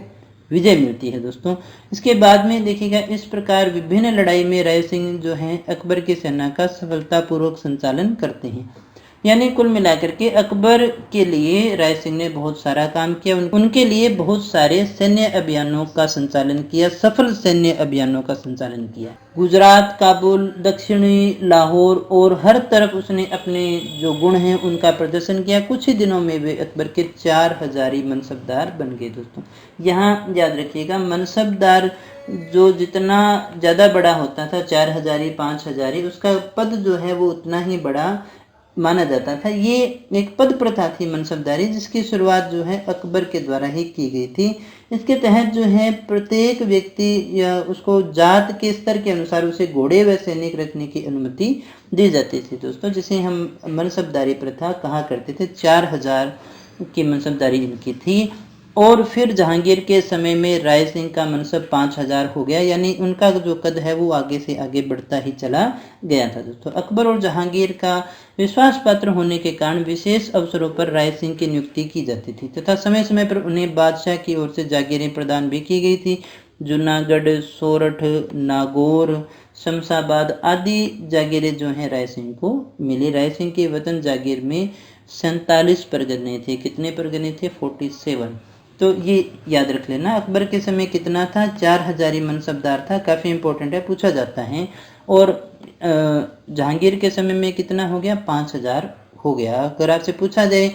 विजय मिलती है। दोस्तों इसके बाद में देखिएगा, इस प्रकार विभिन्न लड़ाई में राय सिंह जो है अकबर की सेना का सफलतापूर्वक संचालन करते हैं। यानी कुल मिलाकर के अकबर के लिए राय सिंह ने बहुत सारा काम किया, उनके लिए बहुत सारे सैन्य अभियानों का संचालन किया, सफल सैन्य अभियानों का संचालन किया। गुजरात, काबुल, दक्षिणी लाहौर और हर तरफ उसने अपने जो गुण हैं उनका प्रदर्शन किया। कुछ ही दिनों में वे अकबर के 4 हजारी मनसबदार बन गए। दोस्तों यहाँ याद रखिएगा, मनसबदार जो जितना ज़्यादा बड़ा होता था, 4 हजारी 5 हजारी, उसका पद जो है वो उतना ही बड़ा माना जाता था। ये एक पद प्रथा थी मनसबदारी, जिसकी शुरुआत जो है अकबर के द्वारा ही की गई थी। इसके तहत जो है प्रत्येक व्यक्ति या उसको जात के स्तर के अनुसार उसे घोड़े व सैनिक रखने की अनुमति दी जाती थी। दोस्तों जिसे हम मनसबदारी प्रथा कहा करते थे। 4000 की मनसबदारी इनकी थी। और फिर जहांगीर के समय में राय सिंह का मनसब 5000 हो गया, यानी उनका जो कद है वो आगे से आगे बढ़ता ही चला गया था। दोस्तों अकबर और जहांगीर का विश्वास पात्र होने के कारण विशेष अवसरों पर राय सिंह की नियुक्ति की जाती थी तथा समय समय पर उन्हें बादशाह की ओर से जागीरें प्रदान भी की गई थी। जूनागढ़, सोरठ, नागौर, शमशाबाद आदि जागीरें जो हैं राय सिंह को मिली। राय सिंह के वतन जागीर में 47 परगने थे। कितने परगने थे? 47। तो ये याद रख लेना। अकबर के समय कितना था? 4 हजारी मनसबदार था। काफ़ी इंपॉर्टेंट है, पूछा जाता है। और जहांगीर के समय में कितना हो गया? 5000 हो गया। अगर आपसे पूछा जाए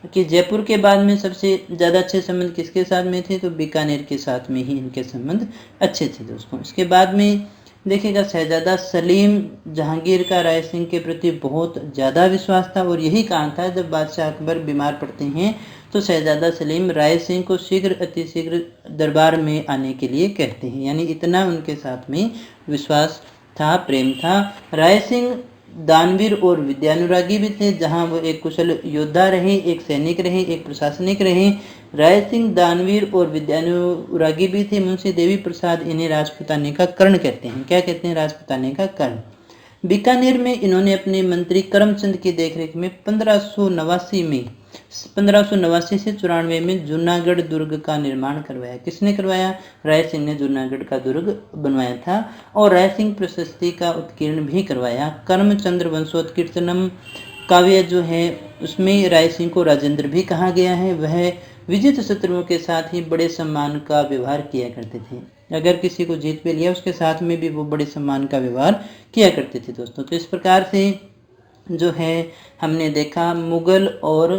कि जयपुर के बाद में सबसे ज़्यादा अच्छे संबंध किसके साथ में थे, तो बीकानेर के साथ में ही इनके संबंध अच्छे थे। दोस्तों इसके बाद में देखिएगा, शहजादा सलीम जहांगीर का राय सिंह के प्रति बहुत ज़्यादा विश्वास था और यही कारण था जब बादशाह अकबर बीमार पड़ते हैं तो शहजादा सलीम राय सिंह को शीघ्र अतिशीघ्र दरबार में आने के लिए कहते हैं। यानी इतना उनके साथ में विश्वास था, प्रेम था। राय सिंह दानवीर और विद्यानुरागी भी थे। जहां वो एक कुशल योद्धा रहे, एक सैनिक रहे, एक प्रशासनिक रहे। राय सिंह दानवीर और विद्यानुरागी भी थे। मुंशी देवी प्रसाद इन्हें राजपुताने का कर्ण कहते हैं। क्या कहते हैं? राजपुताने का कर्ण। बीकानेर में इन्होंने अपने मंत्री करमचंद की देखरेख में 1589 से 94 में जूनागढ़ दुर्ग का निर्माण करवाया। किसने करवाया? राय सिंह ने जूनागढ़ का दुर्ग बनवाया था। और राय सिंह प्रशस्ति का उत्कीर्ण भी करवाया। करमचंद्र वंशोत्कीर्तनम काव्य जो है उसमें राय सिंह को राजेंद्र भी कहा गया है। वह विजित शत्रुओं के साथ ही बड़े सम्मान का व्यवहार किया करते थे। अगर किसी को जीत पे लिया उसके साथ में भी वो बड़े सम्मान का व्यवहार किया करते थे। दोस्तों तो इस प्रकार से जो है हमने देखा मुगल और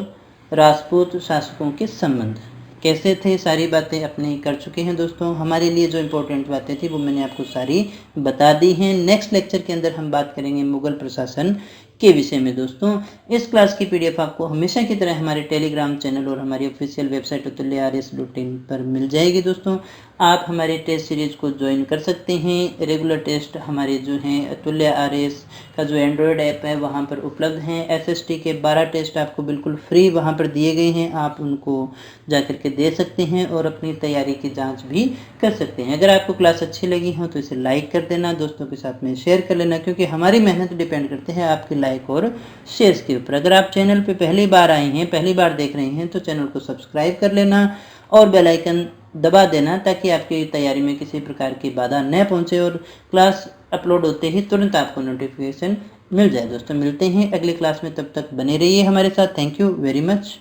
राजपूत शासकों के संबंध कैसे थे, सारी बातें अपने कर चुके हैं। दोस्तों हमारे लिए जो इम्पोर्टेंट बातें थी वो मैंने आपको सारी बता दी हैं। नेक्स्ट लेक्चर के अंदर हम बात करेंगे मुगल प्रशासन के विषय में। दोस्तों इस क्लास की पीडीएफ आपको हमेशा की तरह हमारे टेलीग्राम चैनल और हमारी ऑफिशियल वेबसाइट atulyaars.in पर मिल जाएगी। दोस्तों आप हमारे टेस्ट सीरीज को ज्वाइन कर सकते हैं। रेगुलर टेस्ट हमारे जो हैं अतुल्य आरएस का जो एंड्रॉयड ऐप है वहाँ पर उपलब्ध हैं। एसएसटी के 12 टेस्ट आपको बिल्कुल फ्री वहाँ पर दिए गए हैं, आप उनको जा करके दे सकते हैं और अपनी तैयारी की जाँच भी कर सकते हैं। अगर आपको क्लास अच्छी लगी हो तो इसे लाइक कर देना, दोस्तों के साथ में शेयर कर लेना, क्योंकि हमारी मेहनत डिपेंड करते हैं आपके लाइक और शेयर्स के ऊपर। अगर आप चैनल पे पहली बार आए हैं, पहली बार देख रहे हैं तो चैनल को सब्सक्राइब कर लेना और बेल आइकन दबा देना ताकि आपकी तैयारी में किसी प्रकार की बाधा न पहुंचे और क्लास अपलोड होते ही तुरंत आपको नोटिफिकेशन मिल जाए। दोस्तों मिलते हैं अगली क्लास में, तब तक बने रहिए हमारे साथ। Thank you very much.